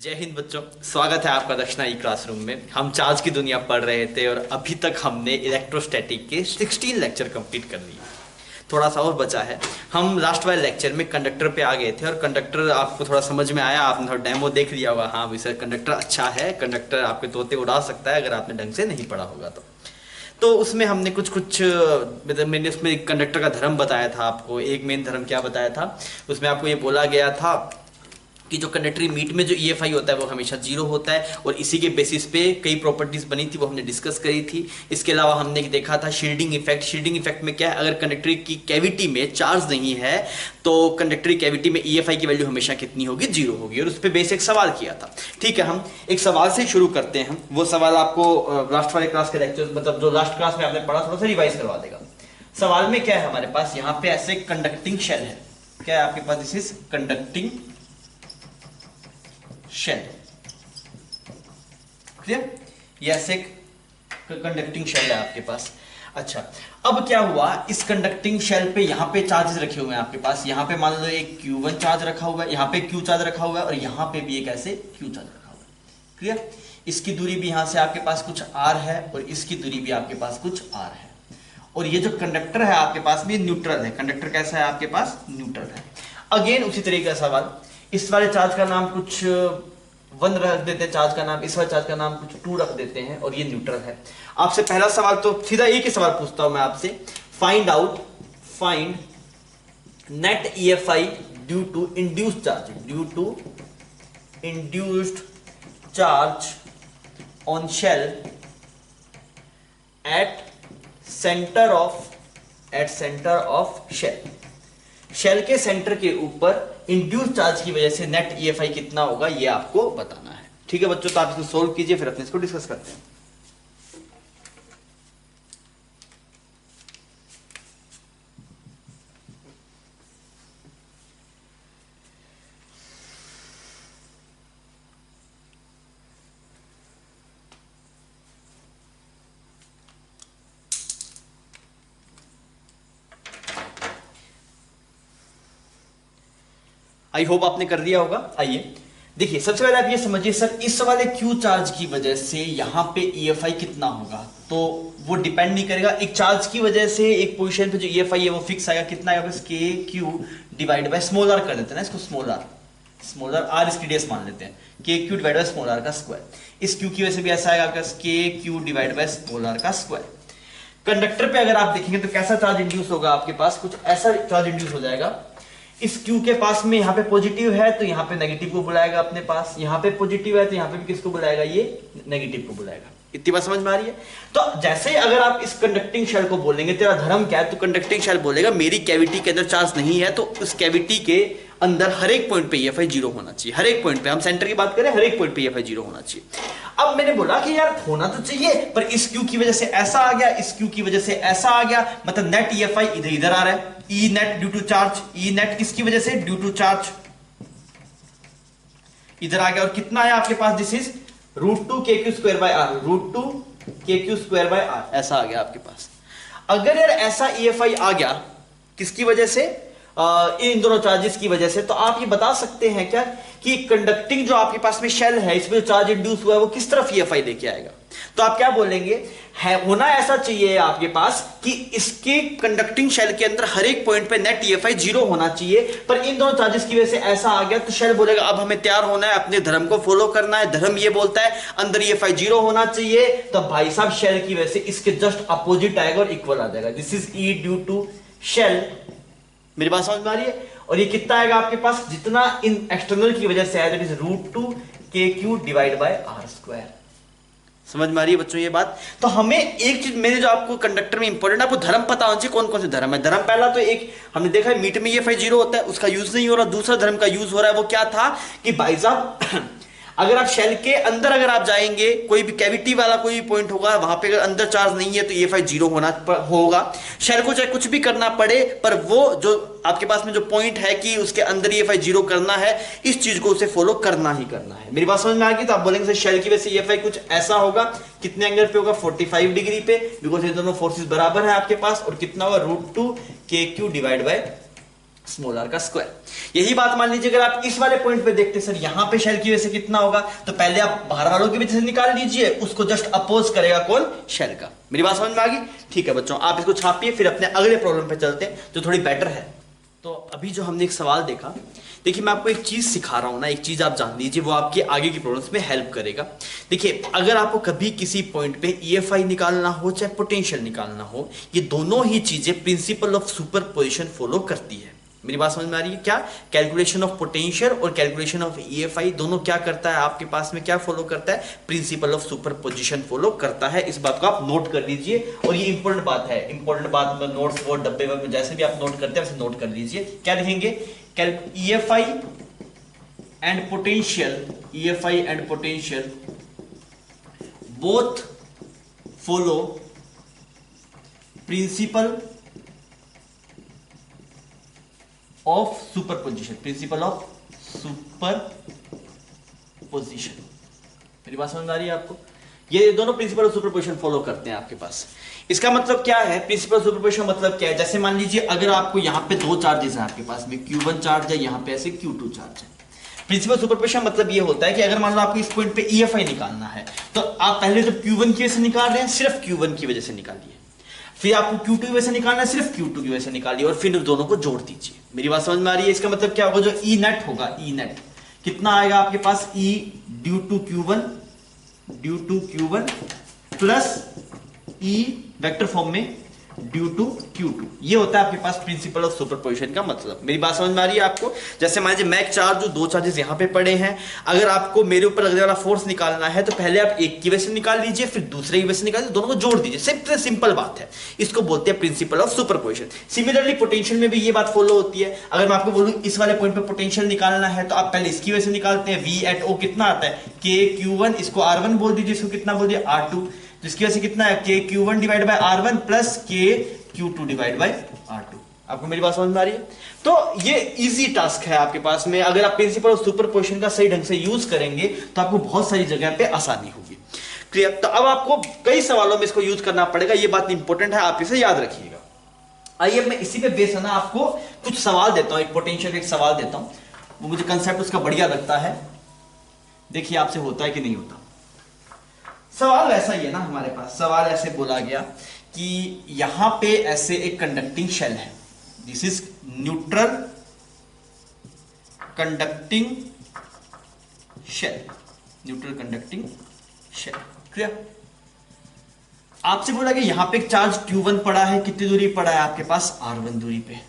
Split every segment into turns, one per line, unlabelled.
जय हिंद बच्चों, स्वागत है आपका दक्षिणा ई क्लासरूम में। हम चार्ज की दुनिया पढ़ रहे थे और अभी तक हमने इलेक्ट्रोस्टैटिक के 16 लेक्चर कंप्लीट कर लिए। थोड़ा सा और बचा है। हम लास्ट वाले लेक्चर में कंडक्टर पे आ गए थे और कंडक्टर आपको थोड़ा समझ में आया, आपने थोड़ा डेमो देख लिया होगा। हाँ भाई सर, कंडक्टर अच्छा है, कंडक्टर आपके तोते उड़ा सकता है अगर आपने ढंग से नहीं पढ़ा होगा तो उसमें हमने कुछ मतलब मैंने उसमें कंडक्टर का धर्म बताया था आपको। एक मेन धर्म क्या बताया था, उसमें आपको ये बोला गया था कि जो कंडक्टरी मीट में जो EFI होता है वो हमेशा जीरो होता है और इसी के बेसिस पे कई प्रॉपर्टीज बनी थी, वो हमने डिस्कस करी थी। इसके अलावा हमने देखा था शील्डिंग इफेक्ट। शील्डिंग इफेक्ट में क्या है, अगर कंडक्टरी की कैविटी में चार्ज नहीं है तो कंडक्टरी कैविटी में EFI की वैल्यू हमेशा कितनी होगी, जीरो होगी। और उस पर बेसिक सवाल किया था। ठीक है, हम एक सवाल से शुरू करते हैं। वो सवाल आपको लास्ट वाले क्लास के लेक्चर, मतलब जो लास्ट क्लास में आपने पढ़ा, थोड़ा सा रिवाइज करवा देगा। सवाल में क्या है, हमारे पास यहाँ पे ऐसे कंडक्टिंग शेल है। क्या है आपके पास, this is conducting shell. Clear, ये ऐसे कंडक्टिंग शेल है आपके पास। अच्छा, अब क्या हुआ, इस कंडक्टिंग शेल पे यहाँ पे चार्जेस रखे हुए हैं आपके पास। यहाँ पे मान लो एक Q1 चार्ज रखा हुआ है, यहाँ पे Q चार्ज रखा हुआ है और यहाँ पे भी एक ऐसे Q चार्ज रखा हुआ है। क्लियर, इसकी दूरी भी यहाँ से आपके पास कुछ R है और इसकी दूरी भी आपके पास कुछ R है। और ये जो कंडक्टर है आपके पास में न्यूट्रल है। कंडक्टर कैसा है आपके पास, न्यूट्रल है। अगेन उसी तरीके का सवाल, इस वाले चार्ज का नाम कुछ 1 रख देते हैं, चार्ज का नाम, इस वाले चार्ज का नाम कुछ 2 रख देते हैं और ये न्यूट्रल है। आपसे पहला सवाल तो सीधा एक ही सवाल पूछता हूं मैं आपसे, find net EFI due to induced charge, due to induced charge on shell at centre of shell. Shell के सेंटर के ऊपर इंड्यूस चार्ज की वजह से नेट EFI कितना होगा, ये आपको बताना है। ठीक है बच्चों, तो आप इसको सोल्व कीजिए, फिर अपने इसको डिस्कस करते हैं। आई होप आपने कर दिया होगा। आइए देखिए, सबसे पहले आप ये समझिए सर, इस वाले Q चार्ज की वजह से यहां पे EFI कितना होगा, तो वो डिपेंड नहीं करेगा। एक चार्ज की वजह से एक पोजीशन पे जो EFI है वो फिक्स आएगा, कितना आएगा, बस KQ divide by small r कर देते हैं ना इसको, स्मॉल r इसकी रेडियस मान लेते हैं, KQ divide by small r का स्क्वायर। इस Q की वजह से भी ऐसा आएगा आपका KQ divide by small r का स्क्वायर। कंडक्टर पे अगर आप देखेंगे तो कैसा चार्ज इंड्यूस होगा आपके पास, कुछ ऐसा चार्ज इंड्यूस हो जाएगा। इस Q के पास में यहाँ पे पॉजिटिव है तो यहाँ पे नेगेटिव को बुलाएगा अपने पास, यहाँ पे पॉजिटिव है तो यहाँ पे भी किसको बुलाएगा, ये नेगेटिव को बुलाएगा। इतनी बात समझ में आ रही है। तो जैसे अगर आप इस कंडक्टिंग शेल को बोलेंगे तेरा धर्म क्या है, तो कंडक्टिंग शेल बोलेगा मेरी कैविटी के अंदर चार्ज नहीं है, तो उस कैविटी के अंदर हर एक पॉइंट पे EFI जीरो होना चाहिए। हर एक पॉइंट पे, हम सेंटर की बात करें, हर एक पॉइंट पे EFI जीरो होना चाहिए। अब मैंने बोला कि यार होना तो चाहिए, पर इस Q की वजह से ऐसा आ गया, इस Q की वजह से ऐसा आ गया, मतलब नेट EFI इधर इधर आ रहा है। E net due to charge, E net किसकी वजह से, ड्यू टू चार्ज, इधर आ गया। और कितना है आपके पास, this is √2 KQ square by R, √2 KQ square by R, ऐसा आ गया आपके पास। अगर यार ऐसा EFI आ गया किसकी वजह से, इन दोनों चार्जेस की वजह से, तो आप ये बता सकते हैं क्या कि कंडक्टिंग जो आपके पास में शेल है, इसमें जो चार्ज इंड्यूस हुआ है वो किस तरफ EFI लेके आएगा। तो आप क्या बोलेंगे, है होना ऐसा चाहिए आपके पास कि इसके कंडक्टिंग शेल के अंदर हर एक पॉइंट पे नेट EFI जीरो होना चाहिए, पर इन दोनों चार्जेस की वजह से ऐसा आ गया, तो शेल बोलेगा अब हमें तैयार होना है, अपने धर्म को फॉलो करना है। धर्म ये बोलता है अंदर EFI जीरो होना चाहिए, तो भाई साहब शेल की वजह से इसके जस्ट अपोजिट आएगा और इक्वल आ जाएगा। This is E due to shell. मेरी बात समझ में आ रही है। और ये कितना आएगा आपके पास, जितना इन एक्सटर्नल की वजह से आया, that is √2 KQ divide bye R square. समझ में आ रही है बच्चों ये बात। तो हमें एक चीज, मैंने जो आपको कंडक्टर में इंपॉर्टेंट, आपको धर्म पता होना चाहिए, कौन कौन से धर्म है। धर्म पहला तो एक हमने देखा है, मीट में EFI जीरो होता है, उसका यूज नहीं हो रहा। दूसरा धर्म का यूज हो रहा है, वो क्या था कि भाई साहब अगर आप शेल के अंदर अगर आप जाएंगे, कोई भी कैविटी वाला कोई भी पॉइंट होगा, वहां पे अगर अंदर चार्ज नहीं है तो EFI जीरो होगा। शेल को चाहे कुछ भी करना पड़े, पर वो जो आपके पास में जो पॉइंट है कि उसके अंदर EFI जीरो करना है, इस चीज को उसे फॉलो करना ही करना है। मेरी बात समझ में आ गई। तो आप बोलेंगे शेल की वजह से EFI कुछ ऐसा होगा, कितने एंगल पे होगा, 45 डिग्री पे, बिकॉज ये दोनों फोर्सेस बराबर है आपके पास। और कितना होगा, √2 KQ divide by small r का स्क्वायर। यही बात मान लीजिए अगर आप इस वाले पॉइंट पे देखते सर यहां पे शेल की वजह से कितना होगा, तो पहले आप बाहर वालों की वजह से निकाल लीजिए, उसको जस्ट अपोज करेगा कौन, शेल का। मेरी बात समझ में आ गई? ठीक है बच्चों, आप इसको छापिए, फिर अपने अगले प्रॉब्लम पे चलते हैं जो थोड़ी बेटर है। तो अभी जो हमने एक सवाल देखा, देखिए मैं आपको एक चीज सिखा रहा हूं ना, एक चीज आप जान लीजिए, वो आपके आगे की प्रॉब्लम्स में हेल्प करेगा। देखिए अगर आपको कभी किसी पॉइंट पे ईएफआई निकालना हो चाहे पोटेंशियल निकालना हो, ये दोनों ही चीजें प्रिंसिपल ऑफ सुपरपोजिशन फॉलो करती है। मेरी बात समझ में आ रही है? क्या कैलकुलेशन ऑफ पोटेंशियल और कैलकुलेशन ऑफ ईएफआई दोनों क्या करता है आपके पास में, क्या फॉलो करता है, प्रिंसिपल ऑफ सुपरपोजिशन फॉलो करता है। इस बात को आप नोट कर लीजिए, और ये इंपॉर्टेंट बात है, इंपॉर्टेंट बात में नोट्स बोर्ड डब्बे में जैसे भी आप नोट करते हैं वैसे नोट कर लीजिए। क्या लिखेंगे? EFI and potential, EFI and potential both follow principal of superposition, principle of superposition. मेरी बात समझ में आ रही है आपको? ये दोनों प्रिंसिपल ऑफ सुपरपोजिशन फॉलो करते हैं आपके पास। इसका मतलब क्या है? प्रिंसिपल ऑफ सुपरपोजिशन मतलब क्या है? जैसे मान लीजिए अगर आपको यहां पे दो चार्जेस हैं आपके पास में, Q1 चार्ज है, यहां पे ऐसे Q2 चार्ज है। प्रिंसिपल सुपरपोजिशन मतलब ये होता है कि अगर मान लो आपको इस पॉइंट पे ईएफआई निकालना है, तो आप पहले जब Q1 की वजह से निकाल रहे हैं सिर्फ Q1 की वजह से निकालिए, फिर आपको Q2 की वजह से निकालना है सिर्फ Q2 की वजह से निकालिए, और फिर दोनों को जोड़ दीजिए। मेरी बात समझ में आ रही है? इसका मतलब क्या होगा? जो ई नेट होगा, ई नेट कितना आएगा आपके पास? E due to Q1 plus E vector form में ड्यू टू Q2। ये होता है आपके पास प्रिंसिपल ऑफ सुपरपोजिशन का मतलब। मेरी बात समझ में आ रही है आपको? जैसे मान लीजिए मैं चार्ज, जो दो चार्जेस यहां पे पड़े हैं, अगर आपको मेरे ऊपर लगने वाला फोर्स निकालना है तो पहले आप एक की वजह से निकाल लीजिए, फिर दूसरे की वजह से निकालिए, दोनों को जोड़ दीजिए। सिंपल सिंपल बात है, इसको बोलते हैं principal of superposition. Similarly potential में भी ये बात फॉलो होती है। अगर मैं आपको बोलूं इस वाले पॉइंट पे पोटेंशियल निकालना है, तो आप पहले इसकी वजह से निकालते हैं, V एट O कितना आता है, KQ1, इसको R1 बोल दीजिए, इसको कितना बोल दिया, R2, तो इसकी वजह से कितना है, KQ1 divide by R1 plus KQ2 divide by R2। आपको मेरी बात समझ में आ रही है? तो ये इजी टास्क है आपके पास में, अगर आप प्रिंसिपल ऑफ सुपरपोजिशन का सही ढंग से यूज करेंगे तो आपको बहुत सारी जगह पे आसानी होगी। क्लियर? तो अब आपको कई सवालों में इसको यूज करना पड़ेगा, ये बात इंपॉर्टेंट है, आप इसे याद रखिएगा। आइए मैं इसी पे बेस है ना आपको कुछ सवाल देता हूं, एक पोटेंशियल एक सवाल देता हूं, वो मुझे कंसेप्ट उसका बढ़िया लगता है, देखिए आपसे होता है कि नहीं होता। सवाल ऐसा ही है ना हमारे पास, सवाल ऐसे बोला गया कि यहां पे ऐसे एक कंडक्टिंग शेल है, this is neutral conducting shell, neutral conducting shell. Clear? आपसे बोला कि यहां पे एक चार्ज Q1 पड़ा है, कितनी दूरी पड़ा है आपके पास, R1 दूरी पे।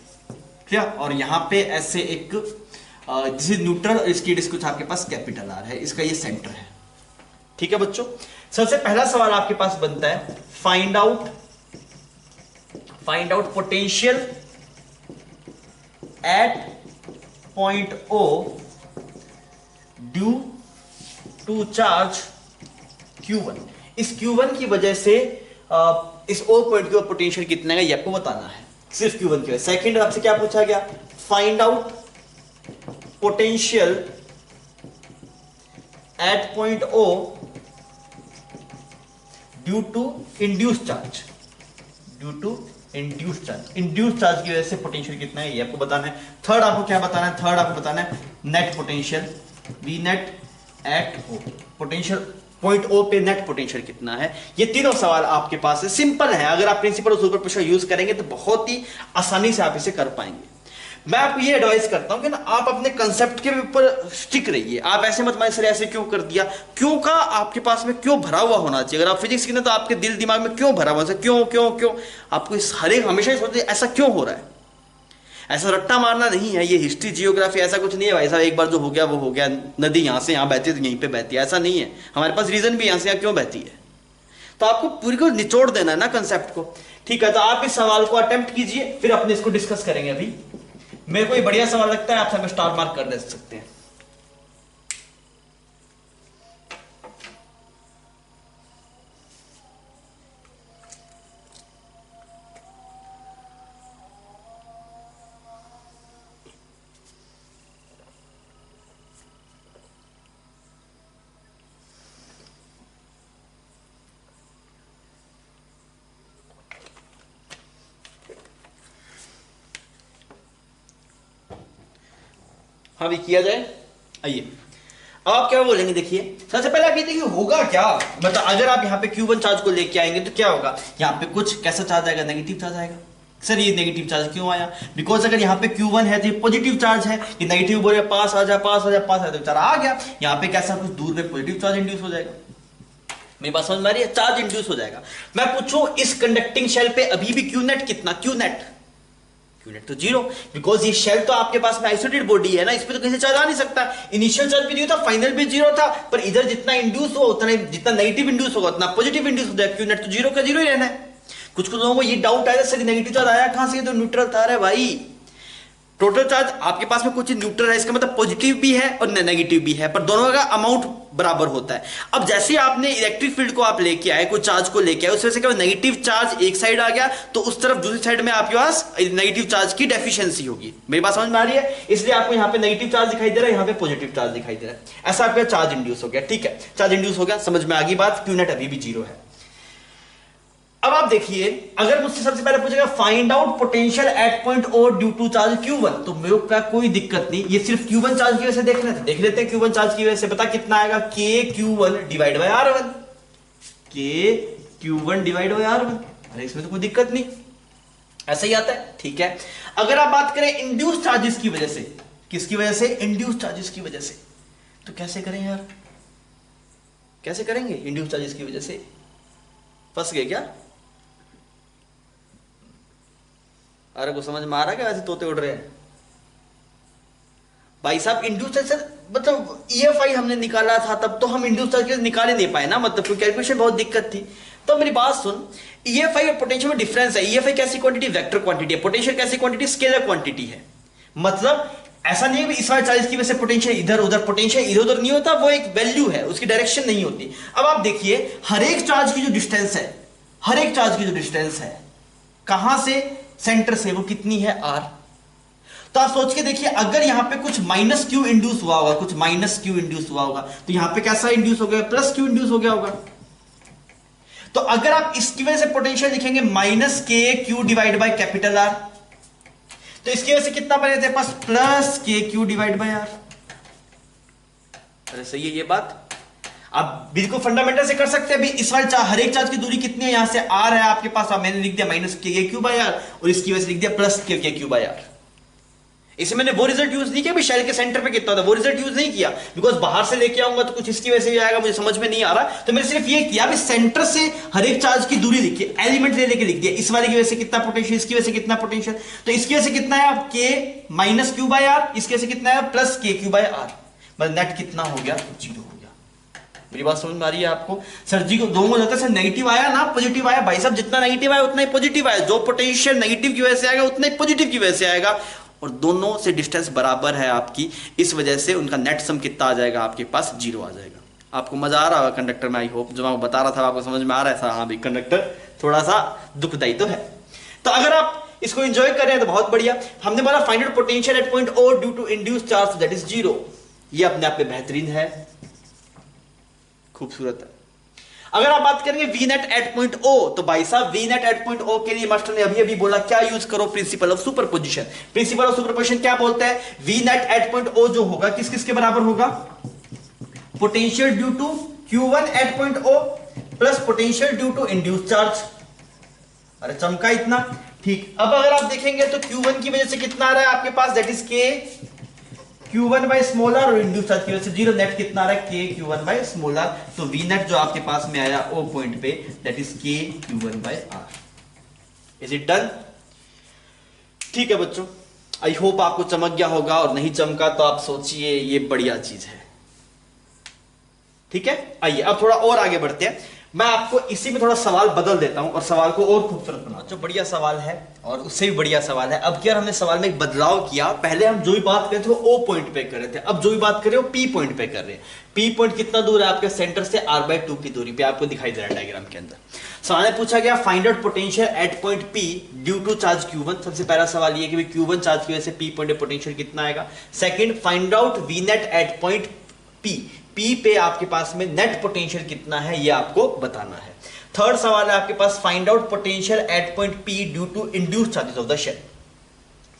क्लियर? और यहां पे ऐसे एक दिस इज न्यूट्रल, इसकी डिस्टेंस आपके पास कैपिटल R है, इसका ये सेंटर है। ठीक है बच्चों, सबसे पहला सवाल आपके पास बनता है, find out potential at point O due to charge Q1। इस Q1 की वजह से इस O पॉइंट के पोटेंशियल कितना है ये आपको बताना है, सिर्फ Q1 की वजह। सेकंड आपसे क्या पूछा गया, find out potential at point O due to induce charge, due to induce charge की वजह से पोटेंशियल कितना है ये आपको बताना है। थर्ड आपको क्या बताना है, थर्ड आपको बताना है net potential, V net eight O, potential point O पे नेट पोटेंशियल कितना है। ये तीनों सवाल आपके पास है, सिंपल है, अगर आप प्रिंसिपल ऑफ सुपरपोजिशन यूज करेंगे तो बहुत ही आसानी से आप इसे कर पाएंगे। मैं आपको ये एडवाइस करता हूं कि ना आप अपने कंसेप्ट के ऊपर स्टिक रहिए, आप ऐसे मत मानिए सर ऐसे क्यों कर दिया, क्यों का आपके पास में क्यों भरा हुआ होना चाहिए। अगर आप फिजिक्स की ना तो आपके दिल दिमाग में क्यों भरा हुआ है, क्यों क्यों क्यों, आपको इस हर एक हमेशा सोचते ऐसा क्यों हो रहा है, ऐसा रट्टा मारना नहीं है। ये हिस्ट्री जियोग्राफी ऐसा कुछ नहीं है भाई साहब, एक बार जो हो गया वो हो गया, नदी यहां से यहां बहती है तो यहीं पे बहती है, ऐसा नहीं है। हमारे पास रीजन भी यहां से यहां क्यों बहती है, तो आपको पूरी को निचोड़ देना है ना कंसेप्ट को। ठीक है, तो आप इस सवाल को अटेम्प्ट कीजिए, फिर अपने इसको डिस्कस करेंगे। अभी मेरे को ये बढ़िया सवाल लगता है, आप सब स्टार मार्क कर दे सकते हैं। हाँ भी किया जाए। आइए अब आप क्या बोलेंगे, देखिए सबसे पहले आप ये देखिए होगा क्या, मतलब अगर आप यहाँ पे Q1 चार्ज को लेके आएंगे तो क्या होगा, यहाँ पे कुछ कैसा चार्ज आएगा, नेगेटिव चार्ज आएगा। सर ये नेगेटिव चार्ज क्यों आया, बिकॉज अगर यहाँ पे Q1 है तो ये पॉजिटिव चार्ज है, ये नेगेटिव बोले पास आ जा पास आ जा पास आ जा, तो बेचारा आ गया, यहाँ पे कैसा कुछ दूर में पॉजिटिव चार्ज इंड्यूस हो जाएगा। मेरी बात समझ में आ रही है, चार्ज इंड्यूस हो जाएगा। मैं पूछूं इस कंडक्टिंग शेल पे अभी भी क्यू नेट कितना, क्यू नेट तो जीरो, बिकॉज ये शेल तो आपके पास में आइसोलेटेड बॉडी है ना, इस पे तो कहीं चार्ज आ नहीं सकता। इनिशियल चार्ज भी जीरो था, फाइनल भी जीरो था, पर इधर जितना इंड्यूस हो उतना, जितना नेगेटिव इंड्यूस होगा उतना पॉजिटिव इंड्यूस हो जाएगा, क्यू नेट तो जीरो का जीरो ही रहना है। कुछ लोगों को ये डाउट आया सर नेगेटिव चार्ज आया कहां से, तो न्यूट्रल था। अरे भाई टोटल चार्ज आपके पास में कुछ न्यूट्रल है, इसका मतलब पॉजिटिव भी है और नेगेटिव भी है, पर दोनों का अमाउंट बराबर होता है। अब जैसे आपने इलेक्ट्रिक फील्ड को आप लेके आए, कोई चार्ज को लेके आए, उस वजह से क्या नेगेटिव चार्ज एक साइड आ गया, तो उस तरफ दूसरी साइड में आपके पास नेगेटिव चार्ज की डेफिशिएंसी होगी। मेरी बात समझ में आ रही है, इसलिए आपको यहाँ पे नेगेटिव चार्ज दिखाई दे रहा है, यहाँ पे पॉजिटिव चार्ज दिखाई दे रहा है, ऐसा आपका चार्ज इंड्यूस हो गया। ठीक है, चार्ज इंड्यूस हो गया, समझ में आ गई बात, क्यू नेट अभी भी जीरो है। अब आप देखिए, अगर मुझसे सबसे पहले पूछेगा find out potential at point O due to charge Q1, तो मेरे को कोई दिक्कत नहीं, ये सिर्फ Q1 चार्ज की वजह से देख लेते हैं। Q1 चार्ज की वजह से पता कितना आएगा, KQ1 divide by R1, KQ1 divide by R1। अरे इसमें तो कोई दिक्कत नहीं, ऐसा ही आता है। ठीक है, अगर आप बात करें इंड्यूस चार्जेस की वजह से, किसकी वजह से, इंड्यूस चार्जेस की वजह से, तो कैसे करें यार, कैसे करेंगे इंड्यूस चार्जेस की वजह से, फंस गए क्या? अरे को समझ में आ रहा है क्या, वैसे तोते उड़ रहे हैं भाई साहब। इंड्यूस चार्ज मतलब EFI हमने निकाला था, तब तो हम इंड्यूस चार्ज निकाल ही नहीं पाए ना, मतलब क्योंकि कैलकुलेशन बहुत दिक्कत थी। तो मेरी बात सुन, EFI और पोटेंशियल में डिफरेंस है। EFI कैसी क्वांटिटी, वेक्टर क्वांटिटी है, पोटेंशियल कैसी क्वांटिटी, स्केलर क्वांटिटी है। मतलब ऐसा नहीं है कि इस वाले चार्ज की वजह से पोटेंशियल इधर उधर, पोटेंशियल इधर उधर नहीं होता, वो एक वैल्यू है, उसकी डायरेक्शन नहीं होती। अब आप देखिए हर एक चार्ज की जो डिस्टेंस है, हर एक चार्ज की जो डिस्टेंस है कहां से, सेंटर से, वो कितनी है, R। तो आप सोच के देखिए, अगर यहां पे कुछ माइनस क्यू इंड्यूस हुआ होगा, कुछ माइनस क्यू इंड्यूस हुआ होगा, तो यहां पे कैसा इंड्यूस हो गया, प्लस क्यू इंड्यूस हो गया होगा। तो अगर आप इसकी वजह से पोटेंशियल लिखेंगे माइनस के Q divide by capital R, तो इसकी वजह से कितना बने थे पास, प्लस के क्यू डिवाइड बाय R। अरे सही है ये बात, आप बिल्कुल फंडामेंटल से कर सकते हैं। अभी इस वाले हर एक चार्ज की दूरी कितनी है, यहां से R है आपके पास, मैंने लिख दिया माइनस के क्यू बाय R, और इसकी वजह से लिख दिया प्लस के क्यू बाय R। इसे मैंने वो रिजल्ट यूज नहीं किया शेल के सेंटर पे कितना था, वो रिजल्ट यूज नहीं किया, बिकॉज बाहर से लेके आऊंगा तो कुछ इसकी वजह से भी आएगा, मुझे समझ में नहीं आ रहा। तो मैंने सिर्फ ये किया भी सेंटर से हर एक चार्ज की दूरी लिखी, एलिमेंट ले लेके लिख दिया, इस वाले की वजह से कितना पोटेंशियल, इसकी वजह से कितना पोटेंशियल, तो इसकी वजह से कितना है आप के माइनस क्यू बाय R, इसकी वजह से कितना है प्लस के क्यू बाय R, मतलब नेट कितना हो गया, जीरो हो गया। मेरी बात समझ में आ रही है आपको? सर जी को दोनों जाता है, नेगेटिव आया ना पॉजिटिव आया, भाई साहब जितना नेगेटिव आया उतना ही पॉजिटिव आया, जो पोटेंशियल नेगेटिव की वजह से आएगा उतना ही पॉजिटिव की वजह से आएगा, और दोनों से डिस्टेंस बराबर है आपकी, इस वजह से उनका नेट सम कितना आ जाएगा आपके पास, जीरो आ जाएगा। आपको मजा आ रहा होगा कंडक्टर में, आई होप जो मैं बता रहा था आपको समझ में आ रहा है। हाँ भाई कंडक्टर थोड़ा सा दुखदायी तो है। तो अगर आप इसको एंजॉय कर रहे हैं तो बहुत बढ़िया। हमने बोला find out potential at point O due to induced charge that is zero, ये अपने आप में बेहतरीन है, खूबसूरत है। अगर आप बात करेंगे we net at point O, तो भाई साहब we net at point O के लिए मास्टर ने अभी अभी बोला क्या यूज करो, principle of superposition. Principle of superposition क्या बोलता है, V net at point O जो होगा किस किस के बराबर होगा, potential due to Q1 at point O plus potential due to induced charge. अरे चमका इतना, ठीक। अब अगर आप देखेंगे तो Q1 की वजह से कितना आ रहा है आपके पास, that is K Q1 by small r, और इंड्यूस चार्ज की वजह से जीरो, नेट कितना आ रहा है K Q1 by small r। तो V नेट जो आपके पास में आया O पॉइंट पे, that is K Q1 by r। Is it done? ठीक है बच्चों, आई होप आपको चमक गया होगा, और नहीं चमका तो आप सोचिए ये बढ़िया चीज है। ठीक है, आइए अब थोड़ा और आगे बढ़ते हैं। मैं आपको इसी में थोड़ा सवाल बदल देता हूं और सवाल को और खूबसूरत बना, जो बढ़िया सवाल है और उससे भी बढ़िया सवाल है। अब क्या हमने सवाल में एक बदलाव किया, पहले हम जो भी बात कर रहे थे वो O पॉइंट पे कर रहे थे, अब जो भी बात कर रहे हो P पॉइंट पे कर रहे हैं। P पॉइंट कितना दूर है आपके सेंटर से, R/2 की दूरी पे, आपको दिखाई दे रहा है डायग्राम के अंदर। सवाल में पूछा गया find out potential at point P due to charge Q1। सबसे पहला सवाल ये कि Q1 चार्ज की वजह से P पॉइंट पे पोटेंशियल कितना आएगा। Second, find out V net at point P, P पे आपके पास में नेट पोटेंशियल कितना है ये आपको बताना है। थर्ड सवाल है आपके पास find out potential at point P due to induced charges of the shell.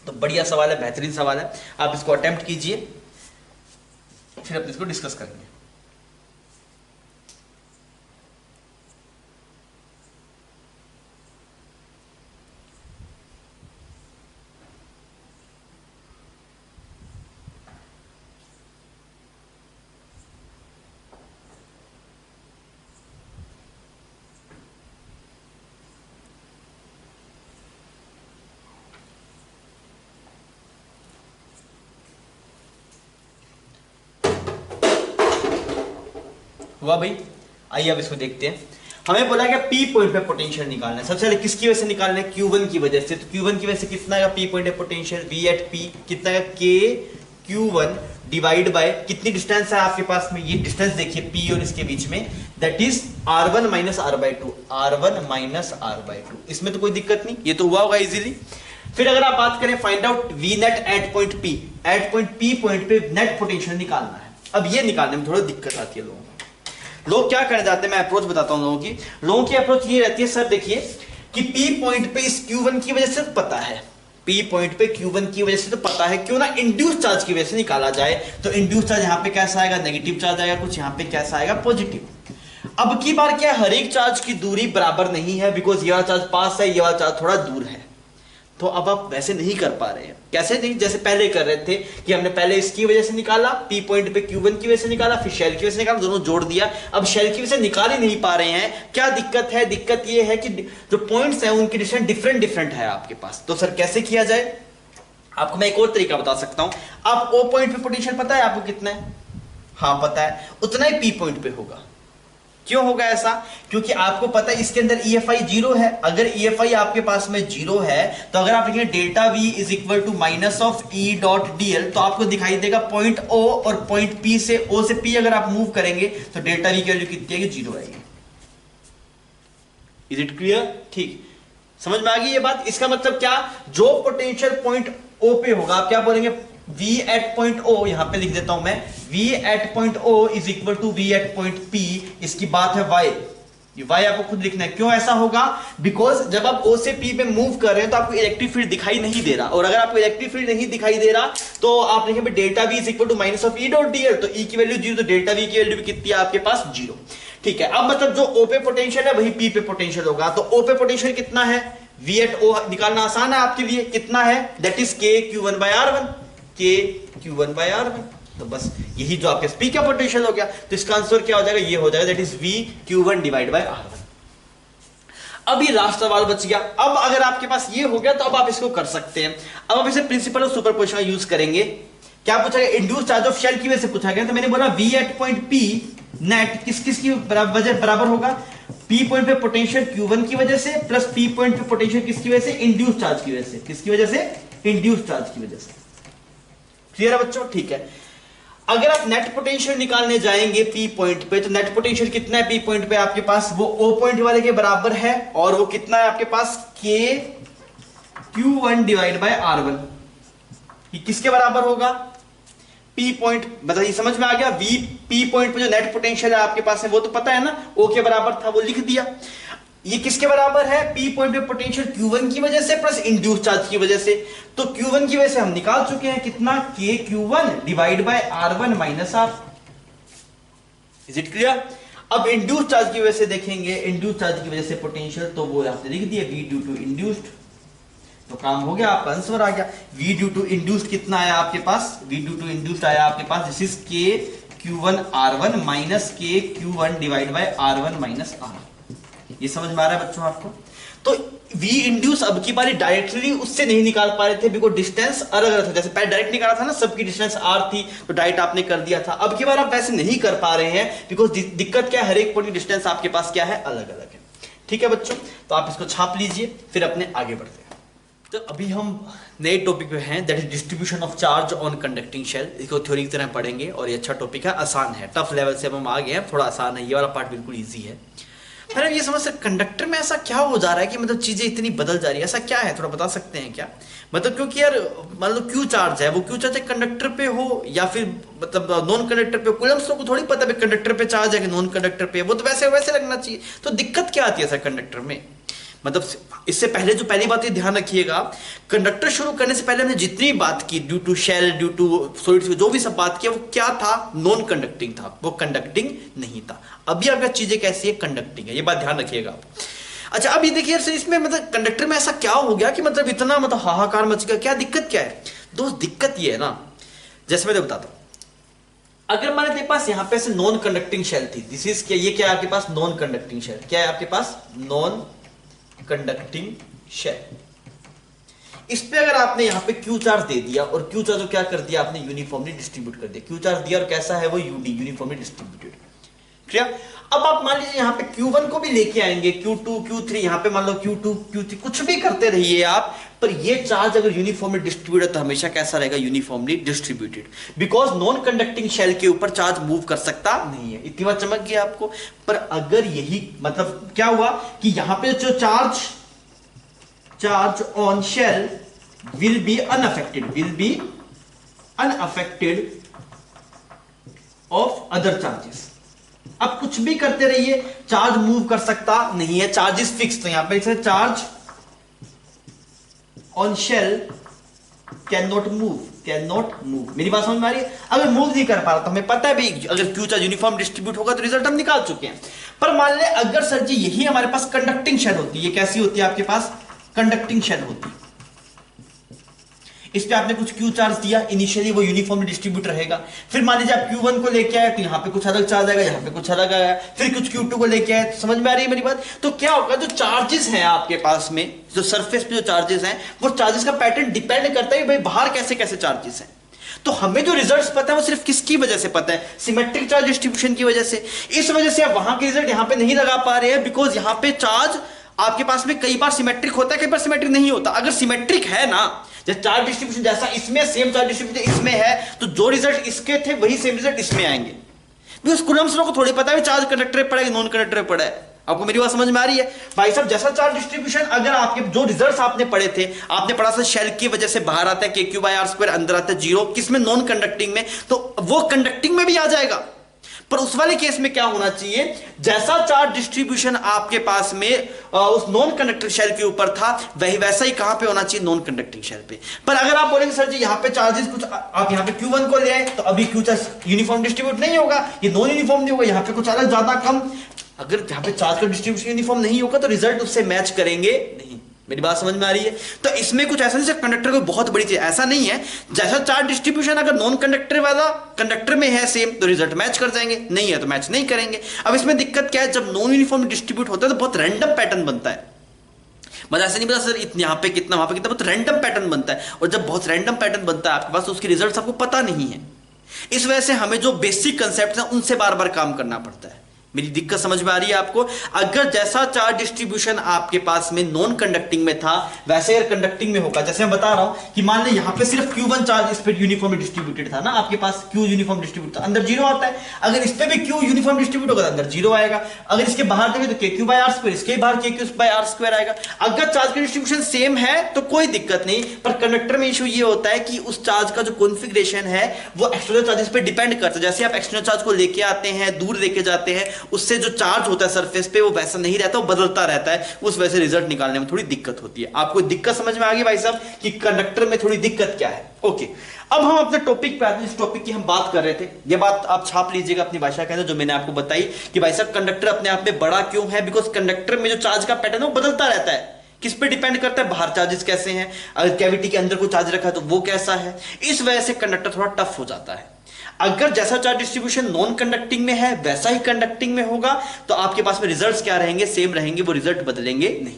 तो बढ़िया सवाल है, बेहतरीन सवाल है, आप इसको अटेम्प्ट कीजिए। फिर अपने इसको डिस्कस करेंगे। हुआ भाई? आइए अब इसको देखते हैं। हमें बोला गया पी पॉइंट पे पोटेंशियल निकालना है। सबसे पहले किसकी वजह से निकालना है? Q1 की वजह से। तो Q1 की वजह से कितना है पी पॉइंट पे पोटेंशियल? V एट P कितना है? K Q1 डिवाइड बाय कितनी डिस्टेंस है आपके पास में? ये डिस्टेंस देखिए P और इसके बीच में, that is R1 minus R by 2। R1 minus R by 2, इसमें तो कोई दिक्कत नहीं, ये तो हुआ होगा इजीली। फिर अगर आप बात करें find out V net at point P, at point P point पे नेट पोटेंशियल निकालना है। अब ये निकालने में थोड़ा दिक्कत आती है लोगों को। लोग क्या करने जाते हैं, मैं अप्रोच बताता हूं लोगों की अप्रोच ये रहती है, सर देखिए कि P पॉइंट पे इस Q1 की वजह से तो पता है, P पॉइंट पे Q1 की वजह से तो पता है, क्यों ना इंड्यूस चार्ज की वजह से निकाला जाए। तो इंड्यूस चार्ज यहां पे कैसा आएगा? नेगेटिव चार्ज आएगा, कुछ यहां पे कैसा आएगा? पॉजिटिव। अब की बार क्या, हर एक चार्ज की दूरी बराबर नहीं है, बिकॉज ये वाला चार्ज पास है, ये वाला चार्ज थोड़ा दूर है। तो अब आप वैसे नहीं कर पा रहे हैं। कैसे नहीं? जैसे पहले कर रहे थे कि हमने पहले इसकी वजह से निकाला, P पॉइंट पे Q1 की वजह से निकाला, फिर शेल की वजह से निकाला, दोनों जोड़ दिया। अब शेल की वजह से निकाल ही नहीं पा रहे हैं। क्या दिक्कत है? दिक्कत ये है कि जो पॉइंट्स हैं उनकी डिस्टेंस डिफरेंट है आपके पास। तो सर कैसे किया जाए? आपको मैं एक और तरीका बता सकता हूं। आप O पॉइंट पे पोटेंशियल पता है आपको कितना है? हाँ पता है, उतना ही P पॉइंट पे होगा। क्यों होगा ऐसा? क्योंकि आपको पता है इसके अंदर EFI 0 है। अगर EFI आपके पास में 0 है तो अगर आप लिखेंगे delta V is equal to minus of E dot DL, तो आपको दिखाई देगा पॉइंट O और पॉइंट P से, O से P अगर आप मूव करेंगे तो डेल्टा V की वैल्यू कितनी आएगी? 0 आएगी। Is it clear? ठीक, समझ में आ गई ये बात? इसका मतलब क्या, जो पोटेंशियल पॉइंट O पे होगा, आप क्या बोलेंगे? V एट पॉइंट O, यहां पे लिख देता हूं मैं, V at point O is equal to V at point P। इसकी बात है Y, ये Y आपको खुद लिखना है। क्यों ऐसा होगा? बिकॉज जब आप O से P पे मूव कर रहे हैं तो आपको इलेक्ट्रिक फील्ड दिखाई नहीं दे रहा, और अगर आपको इलेक्ट्रिक फील्ड नहीं दिखाई दे रहा तो आप लिखेंगे delta V is equal to minus of E dot DL। तो E की वैल्यू 0, तो डेल्टा V की वैल्यू भी कितनी है आपके पास? 0। ठीक है, अब मतलब जो O पे पोटेंशियल है वही P पे पोटेंशियल होगा। तो O पे पोटेंशियल कितना है? V एट O निकालना आसान है आपके लिए। कितना है? That is K Q1 by R1, K Q1 by R1। तो बस यही जो आपके P का पोटेंशियल हो गया। तो इसका आंसर क्या हो जाएगा? ये हो जाएगा that is V Q1 divide by R1। अब ये लास्ट सवाल बच गया। अब अगर आपके पास ये हो गया तो अब आप इसको कर सकते हैं। अब आप इसे प्रिंसिपल ऑफ सुपरपोजिशन का यूज करेंगे। क्या पूछा गया? इंड्यूस चार्ज ऑफ शेल की वजह से पूछा गया। तो मैंने बोला V at point P net किस किस की वजह बराबर होगा? P पॉइंट पे पोटेंशियल Q1 की वजह से प्लस P पॉइंट पे पोटेंशियल किसकी वजह से? इंड्यूस चार्ज की वजह से। किसकी वजह से? इंड्यूस चार्ज की वजह से। क्लियर है बच्चों? ठीक है। अगर आप नेट पोटेंशियल निकालने जाएंगे P पॉइंट पे, तो नेट पोटेंशियल कितना है P पॉइंट पे आपके पास? वो O पॉइंट वाले के बराबर है, और वो कितना है आपके पास? K Q1 divide by R1। ये किसके बराबर होगा? P पॉइंट, बताइए समझ में आ गया? V P पॉइंट पे जो नेट पोटेंशियल है आपके पास है वो तो पता है ना, O के बराबर था, वो लिख दिया। ये किसके बराबर है? P पॉइंट पे पोटेंशियल Q1 की वजह से प्लस इंड्यूस चार्ज की वजह से। तो Q1 की वजह से हम निकाल चुके हैं कितना? K Q1 divide by R1 minus R। Is it clear? अब इंड्यूस चार्ज की वजह से देखेंगे, इंड्यूस चार्ज की वजह से पोटेंशियल, तो वो यहां पे लिख दिया V ड्यू टू इंड्यूस्ड। तो काम हो गया, आपका आंसर आ गया। V ड्यू टू इंड्यूस्ड कितना आया आपके पास? V ड्यू टू इंड्यूस्ड आया आपके पास this is K Q1 R1 minus K Q1 divide by R1 minus R। ये समझ में आ रहा है बच्चों आपको? तो V इंड्यूस अब की बारी डायरेक्टली उससे नहीं निकाल पा रहे थे, बिकॉज डिस्टेंस अलग अलग था। जैसे पहले डायरेक्ट निकाला था ना, सबकी डिस्टेंस R थी तो डायरेक्ट आपने कर दिया था। अब की बार आप वैसे नहीं कर पा रहे हैं, बिकॉज दिक्कत क्या है, हर एक पॉइंट की डिस्टेंस आपके पास क्या है? अलग अलग है। ठीक है बच्चों, तो आप इसको छाप लीजिए, फिर अपने आगे बढ़ते हैं। तो अभी हम नए टॉपिक पे हैं, that is distribution of charge on conducting shell. इसको थ्योरी की तरह पढ़ेंगे और ये अच्छा टॉपिक है, आसान है, टफ लेवल से हम आ गए हैं, थोड़ा आसान है, ये वाला पार्ट बिल्कुल ईजी है। मैंने ये समझ सकते कंडक्टर में ऐसा क्या हो जा रहा है कि मतलब चीजें इतनी बदल जा रही है, ऐसा क्या है? थोड़ा बता सकते हैं क्या? मतलब क्योंकि यार मतलब क्यू चार्ज है, वो क्यू चार्ज कंडक्टर पे हो या फिर मतलब नॉन कंडक्टर पे, कूलम्ब्स को थोड़ी पता है कंडक्टर पे चार्ज है कि नॉन कंडक्टर पे, वो तो वैसे वैसे लगना चाहिए। तो दिक्कत क्या आती है सर कंडक्टर में? मतलब इससे पहले जो पहली बात ये ध्यान रखिएगा, कंडक्टर शुरू करने से पहले हमने जितनी बात की due to shell, due to solids, जो भी सब बात किया वो क्या था, नॉन कंडक्टिंग था, वो कंडक्टिंग नहीं था। अभी अगर चीजें कैसी है, कंडक्टिंग है, ये बात ध्यान रखिएगा आप। अच्छा अब ये देखिए सर, इसमें मतलब कंडक्टर में ऐसा क्या हो गया कि मतलब इतना मतलब हाहाकार मच गया, क्या दिक्कत क्या है दोस्त? दिक्कत ये है ना, जैसे मैं बताता हूं, अगर मान तेरे पास यहां पे से नॉन कंडक्टिंग शेल थी, दिस इज क्या, ये क्या है आपके पास, नॉन कंडक्टिंग शेल, क्या है आपके पास, नॉन कंडक्टिंग शेल। इस पे अगर आपने यहां पे क्यू चार्ज दे दिया और क्यू चार्ज को क्या कर दिया आपने, यूनिफॉर्मली डिस्ट्रीब्यूट कर दिया, क्यू चार्ज दिया और कैसा है वो, यूडी, यूनिफॉर्मली डिस्ट्रीब्यूटेड। क्लियर? अब आप मान लीजिए यहां पे Q1 को भी लेके आएंगे, Q2, Q3, यहां पे मान लो Q2, Q3, कुछ भी करते रहिए आप, पर ये चार्ज अगर यूनिफॉर्मली डिस्ट्रीब्यूटेड तो हमेशा कैसा रहेगा, uniformly distributed, because non conducting shell के ऊपर चार्ज मूव कर सकता नहीं है। इतनी बात चमक गई आपको। पर अगर यही मतलब क्या हुआ कि यहां पे जो charge on shell will be unaffected of other charges. अब कुछ भी करते रहिए, चार्ज मूव कर सकता नहीं है, चार्ज इज फिक्स। तो यहां पे charge on shell can not move. मेरी बात समझ में आ रही है? अगर मूव नहीं कर पा रहा तो हमें पता है भाई अगर क्यू चार्ज यूनिफॉर्म डिस्ट्रीब्यूट होगा तो रिजल्ट हम निकाल चुके हैं। पर मान ले अगर सर जी यही हमारे पास कंडक्टिंग शेल होती है, ये कैसी होती है आपके पास, कंडक्टिंग शेल होती है, इस पे आपने कुछ क्यू चार्ज दिया, इनिशियली वो यूनिफॉर्मली डिस्ट्रीब्यूट रहेगा। फिर मान लीजिए आप Q1 को लेके आए तो यहाँ पे कुछ अलग चार्ज आएगा, यहाँ पे कुछ अलग आएगा, फिर कुछ Q2 को लेके आए, समझ में आ रही है मेरी बात? तो क्या होगा, जो चार्जेस हैं आपके पास में, जो सरफेस पे जो चार्जेस हैं, वो चार्जेस का पैटर्न डिपेंड करता है भाई बाहर कैसे कैसे चार्जेस हैं। तो हमें जो रिजल्ट्स पता है वो सिर्फ किसकी वजह से पता है, सिमेट्रिक चार्ज डिस्ट्रीब्यूशन की वजह से। इस वजह से आप वहां के रिजल्ट यहां पे नहीं लगा पा रहे हैं, बिकॉज यहां पे चार्ज आपके पास में कई बार सिमेट्रिक होता है, कई बार सिमेट्रिक नहीं होता। अगर सिमेट्रिक है ना, जैसे चार्ज डिस्ट्रीब्यूशन जैसा इसमें सेम चार्ज डिस्ट्रीब्यूशन इसमें है, तो जो रिजल्ट इसके थे वही सेम रिजल्ट इसमें आएंगे। बिकॉज कूलम्ब्स लॉ को थोड़ी पता है चार्ज कंडक्टर पे पड़ा है नॉन कंडक्टर पे पड़ा है। आपको मेरी बात समझ में आ रही है भाई साहब? जैसा चार्ज डिस्ट्रीब्यूशन अगर आपके जो रिजल्ट्स आपने पढ़े थे, आपने पढ़ा था शेल की वजह से बाहर आता है KQ/R², अंदर आता है 0, किसमें, नॉन कंडक्टिंग में, तो वो कंडक्टिंग में भी आ जाएगा। पर उस वाले केस में क्या होना चाहिए, जैसा चार्ज डिस्ट्रीब्यूशन आपके पास में उस नॉन कंडक्टिंग शेल के ऊपर था, वही वैसा ही कहां पे होना चाहिए, नॉन कंडक्टिंग शेल पे। पर अगर आप बोलेंगे सर जी यहाँ पे चार्जेस कुछ, आप यहाँ पे Q1 को ले आए तो अभी क्यू चार्ज यूनिफॉर्म डिस्ट्रीब्यूट नहीं होगा, ये नॉन यूनिफॉर्म नहीं होगा, यहाँ पे कुछ अलग ज्यादा कम। अगर यहाँ पे चार्ज का डिस्ट्रीब्यूशन यूनिफॉर्म नहीं होगा तो रिजल्ट उससे मैच करेंगे नहीं। मेरी बात समझ में आ रही है? तो इसमें कुछ ऐसा नहीं, कंडक्टर को बहुत बड़ी चीज ऐसा नहीं है, जैसा चार्ज डिस्ट्रीब्यूशन अगर नॉन कंडक्टर वाला कंडक्टर में है सेम तो रिजल्ट मैच कर जाएंगे, नहीं है तो मैच नहीं करेंगे। अब इसमें दिक्कत क्या है, जब नॉन यूनिफॉर्म डिस्ट्रीब्यूट होता है तो बहुत रैंडम पैटर्न बनता है। मतलब ऐसे नहीं पता सर यहाँ पे कितना वहां पे कितना, बहुत रैंडम पैटर्न बनता है। और जब बहुत रैंडम पैटर्न बनता है आपके पास, तो उसके रिजल्ट आपको पता नहीं है। इस वजह से हमें जो बेसिक कंसेप्ट है उनसे बार बार काम करना पड़ता है। मेरी दिक्कत समझ में आ रही है आपको? अगर जैसा चार्ज डिस्ट्रीब्यूशन आपके पास में नॉन कंडक्टिंग में था, वैसे अगर कंडक्टिंग में होगा, जैसे मैं बता रहा हूं कि मान ले यहां पे सिर्फ Q1 चार्ज इस पे यूनिफॉर्म डिस्ट्रीब्यूटेड था ना, आपके पास Q यूनिफॉर्म डिस्ट्रीब्यूट था, अंदर 0 आता है। अगर इस पे भी Q यूनिफॉर्म डिस्ट्रीब्यूट होगा अंदर 0 आएगा। अगर इसके बाहर देखें तो KQ/R², इसके बाहर KQ/R² आएगा। अगर चार्ज का डिस्ट्रीब्यूशन सेम है तो कोई दिक्कत नहीं, पर कंडक्टर में इशू ये होता है कि उस चार्ज का जो कॉन्फ़िगरेशन है वो एक्सटर्नल चार्जेस पे डिपेंड करता है। जैसे आप एक्सटर्नल चार्ज को लेके आते हैं, दूर लेके जाते हैं, उससे जो चार्ज होता है सरफेस पे वो वैसा नहीं रहता, वो बदलता रहता है। उस वजह से रिजल्ट निकालने में थोड़ी दिक्कत होती है। आपको दिक्कत समझ में आ गई भाई साहब कि कंडक्टर में थोड़ी दिक्कत क्या है? ओके, अब हम अपने टॉपिक पे आते हैं। इस टॉपिक की हम बात कर रहे थे, ये बात आप छाप लीजिएगा अपनी भाषा के अंदर, जो मैंने आपको बताई कि भाई साहब कंडक्टर अपने आप में बड़ा क्यों है, बिकॉज कंडक्टर में जो चार्ज का पैटर्न है वो बदलता रहता है। किस पे डिपेंड करता है, बाहर चार्जेस कैसे हैं, अगर कैविटी के अंदर कोई चार्ज रखा है तो वो कैसा है। इस वजह से कंडक्टर थोड़ा टफ हो जाता है। अगर जैसा चार्ज डिस्ट्रीब्यूशन नॉन कंडक्टिंग में है वैसा ही कंडक्टिंग में होगा तो आपके पास में रिजल्ट्स क्या रहेंगे, सेम रहेंगे, वो रिजल्ट बदलेंगे नहीं।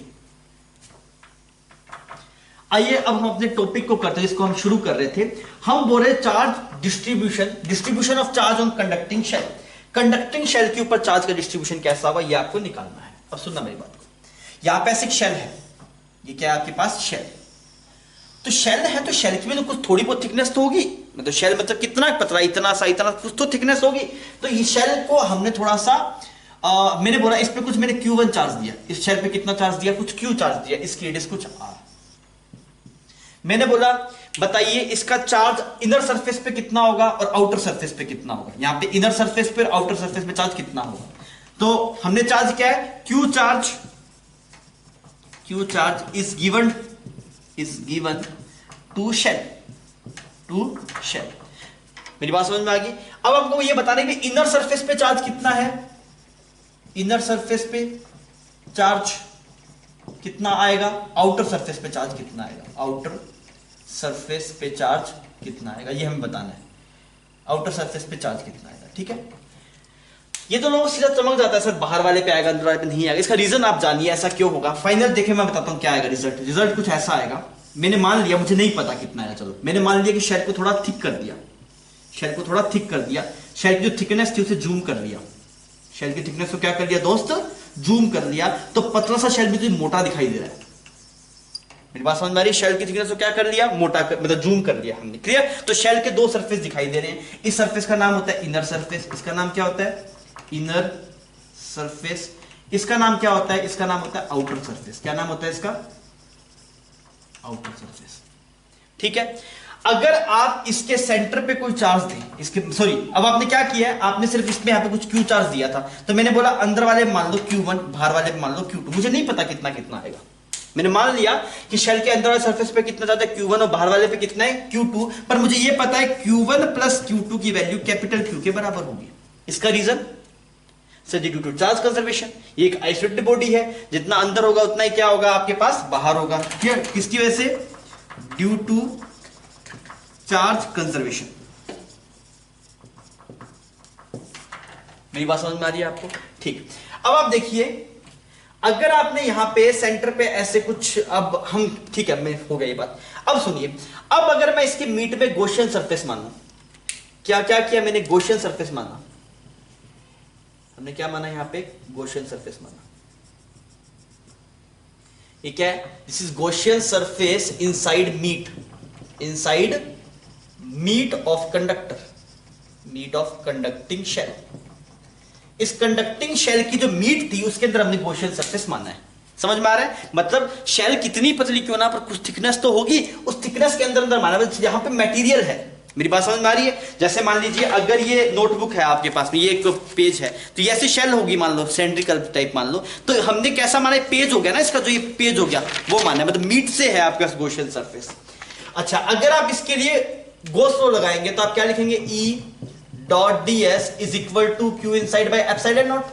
आइए अब हम अपने टॉपिक को करते हैं, जिसको हम शुरू कर रहे थे। हम बोल रहे charge distribution of charge on conducting shell. Conducting shell के ऊपर चार्ज का डिस्ट्रीब्यूशन कैसा होगा ये आपको निकालना है। अब सुनना मेरी बात को, यहां पे ऐसे शेल है, ये क्या है आपके पास, शेल। तो शेल है तो शेल की में तो कुछ थोड़ी बहुत थिकनेस तो होगी, मतलब शेल मतलब कितना पतला, इतना सा, इतना कुछ तो थिकनेस होगी। तो इस शेल को हमने थोड़ा सा मैंने बोला इस पे कुछ मैंने Q1 चार्ज दिया, इस शेल पे कितना चार्ज दिया, कुछ Q चार्ज दिया, इसकी रेडियस कुछ R। मैंने बोला बताइए इसका चार्ज इनर सरफेस पे कितना होगा और आउटर सरफेस पे कितना होगा। यहां पे इनर सरफेस पे और आउटर सरफेस पे चार्ज कितना होगा। तो हमने चार्ज क्या है, Q charge Q charge is given to shell. मेरी बात समझ में आ गई। अब आपको ये बताना है कि इनर सरफेस पे चार्ज कितना है, इनर सरफेस पे चार्ज कितना आएगा, आउटर सरफेस पे चार्ज कितना आएगा, आउटर सरफेस पे चार्ज कितना आएगा, ये हमें बताना है, आउटर सरफेस पे चार्ज कितना आएगा। ठीक है, ये तो लोगों को सीधा चमक जाता है सर, बाहर वाले पे आएगा अंदर वाले पे नहीं आएगा। इसका रीजन आप जानिए ऐसा क्यों होगा। फाइनल देखे मैं बताता हूं क्या आएगा रिजल्ट। रिजल्ट कुछ ऐसा आएगा, मैंने मान लिया, मुझे नहीं पता कितना आया, चलो मैंने मान लिया कि शेल को थोड़ा थिक कर दिया, शेल को थोड़ा थिक कर दिया, शेल की जो थिकनेस थी उसे जूम कर लिया, शेल की थिकनेस को क्या कर लिया दोस्त, जूम कर लिया, तो पतला सा शेल भी तो मोटा दिखाई दे रहा है। मेरी बात समझ में आ रही है? शेल की थिकनेस को क्या कर लिया, मोटा कर, मतलब जूम कर लिया हमने। क्लियर? तो शेल के दो सरफेस दिखाई दे रहे हैं। इस सरफेस का नाम होता है इनर सरफेस, इसका नाम क्या होता है, इनर सरफेस। इसका नाम क्या होता है, इसका नाम होता है आउटर सरफेस। क्या नाम होता है इसका, आउटर सरफेस। ठीक है, अगर आप इसके सेंटर पे कोई चार्ज दें, इसके सॉरी, अब आपने क्या किया है, आपने सिर्फ इसमें यहां पे कुछ Q चार्ज दिया था, तो मैंने बोला अंदर वाले मान लो Q1, बाहर वाले मान लो Q2। मुझे नहीं पता कितना कितना आएगा, मैंने मान लिया कि शेल के अंदर वाले सरफेस पे कितना चार्ज है Q1 और बाहर वाले पे कितना है Q2, पर मुझे ये पता है Q1 प्लस Q2 की वैल्यू कैपिटल Q के बराबर होगी। इसका reason sir due to charge conservation. ये एक आइसोलेटेड बॉडी है, जितना अंदर होगा उतना ही क्या होगा आपके पास बाहर होगा। क्लियर? किसकी वजह से, ड्यू टू चार्ज कंजर्वेशन। मेरी बात समझ में आ रही है आपको? ठीक, अब आप देखिए, अगर आपने यहां पे सेंटर पे ऐसे कुछ, अब हम ठीक है, मैं हो गई बात। अब सुनिए, अब अगर मैं इसके मीट में गॉसियन सरफेस मानू, क्या क्या किया मैंने, गॉसियन सरफेस माना, हमने क्या माना यहां पे, गॉसियन सरफेस माना। ठीक है, this is Gaussian surface inside meet, inside meet of conductor, meet of conducting shell. इस कंडक्टिंग शेल की जो मीट थी उसके अंदर हमने गॉसियन सरफेस माना है। समझ में आ रहा है? मतलब शेल कितनी पतली क्यों ना, पर कुछ थिकनेस तो होगी, उस थिकनेस के अंदर अंदर माना, जहां पे मटेरियल है। मेरी बात समझ में आ रही है? जैसे मान लीजिए अगर ये नोटबुक है आपके पास में, ये एक पेज है, तो ये ऐसी शेल होगी मान लो, सेंट्रिकल टाइप मान लो, तो हमने कैसा माना, पेज हो गया ना इसका, जो ये पेज हो गया वो माना है, मतलब मीट से है आपके पास गॉसियन सरफेस। अच्छा, अगर आप इसके लिए गॉस लॉ लगाएंगे तो आप क्या लिखेंगे, E dot D S is equal to Q inside by epsilon naught.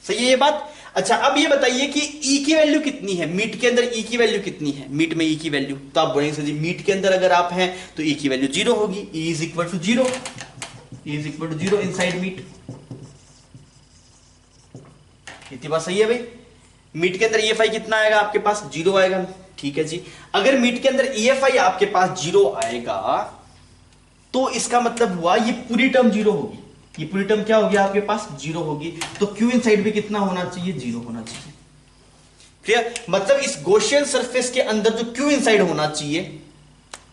सही है ये बात? अच्छा, अब ये बताइए कि E की वैल्यू कितनी है, मीट के अंदर E की वैल्यू कितनी है, मीट में E की वैल्यू, तो आप बोलेंगे सर जी मीट के अंदर अगर आप हैं तो E की वैल्यू 0 होगी, E is equal to 0, E is equal to 0 inside meet. इतनी बात सही है भाई? मीट के अंदर EFI कितना आएगा आपके पास, 0 आएगा। ठीक है जी, अगर मीट के अंदर EFI आपके पास 0 आएगा तो इसका मतलब हुआ ये पूरी टर्म 0 होगी, ये पूरी टर्म क्या होगी आपके पास, 0 होगी। तो Q इनसाइड भी कितना होना चाहिए, 0 होना चाहिए। क्लियर? मतलब इस गॉसियन सरफेस के अंदर जो Q इनसाइड होना चाहिए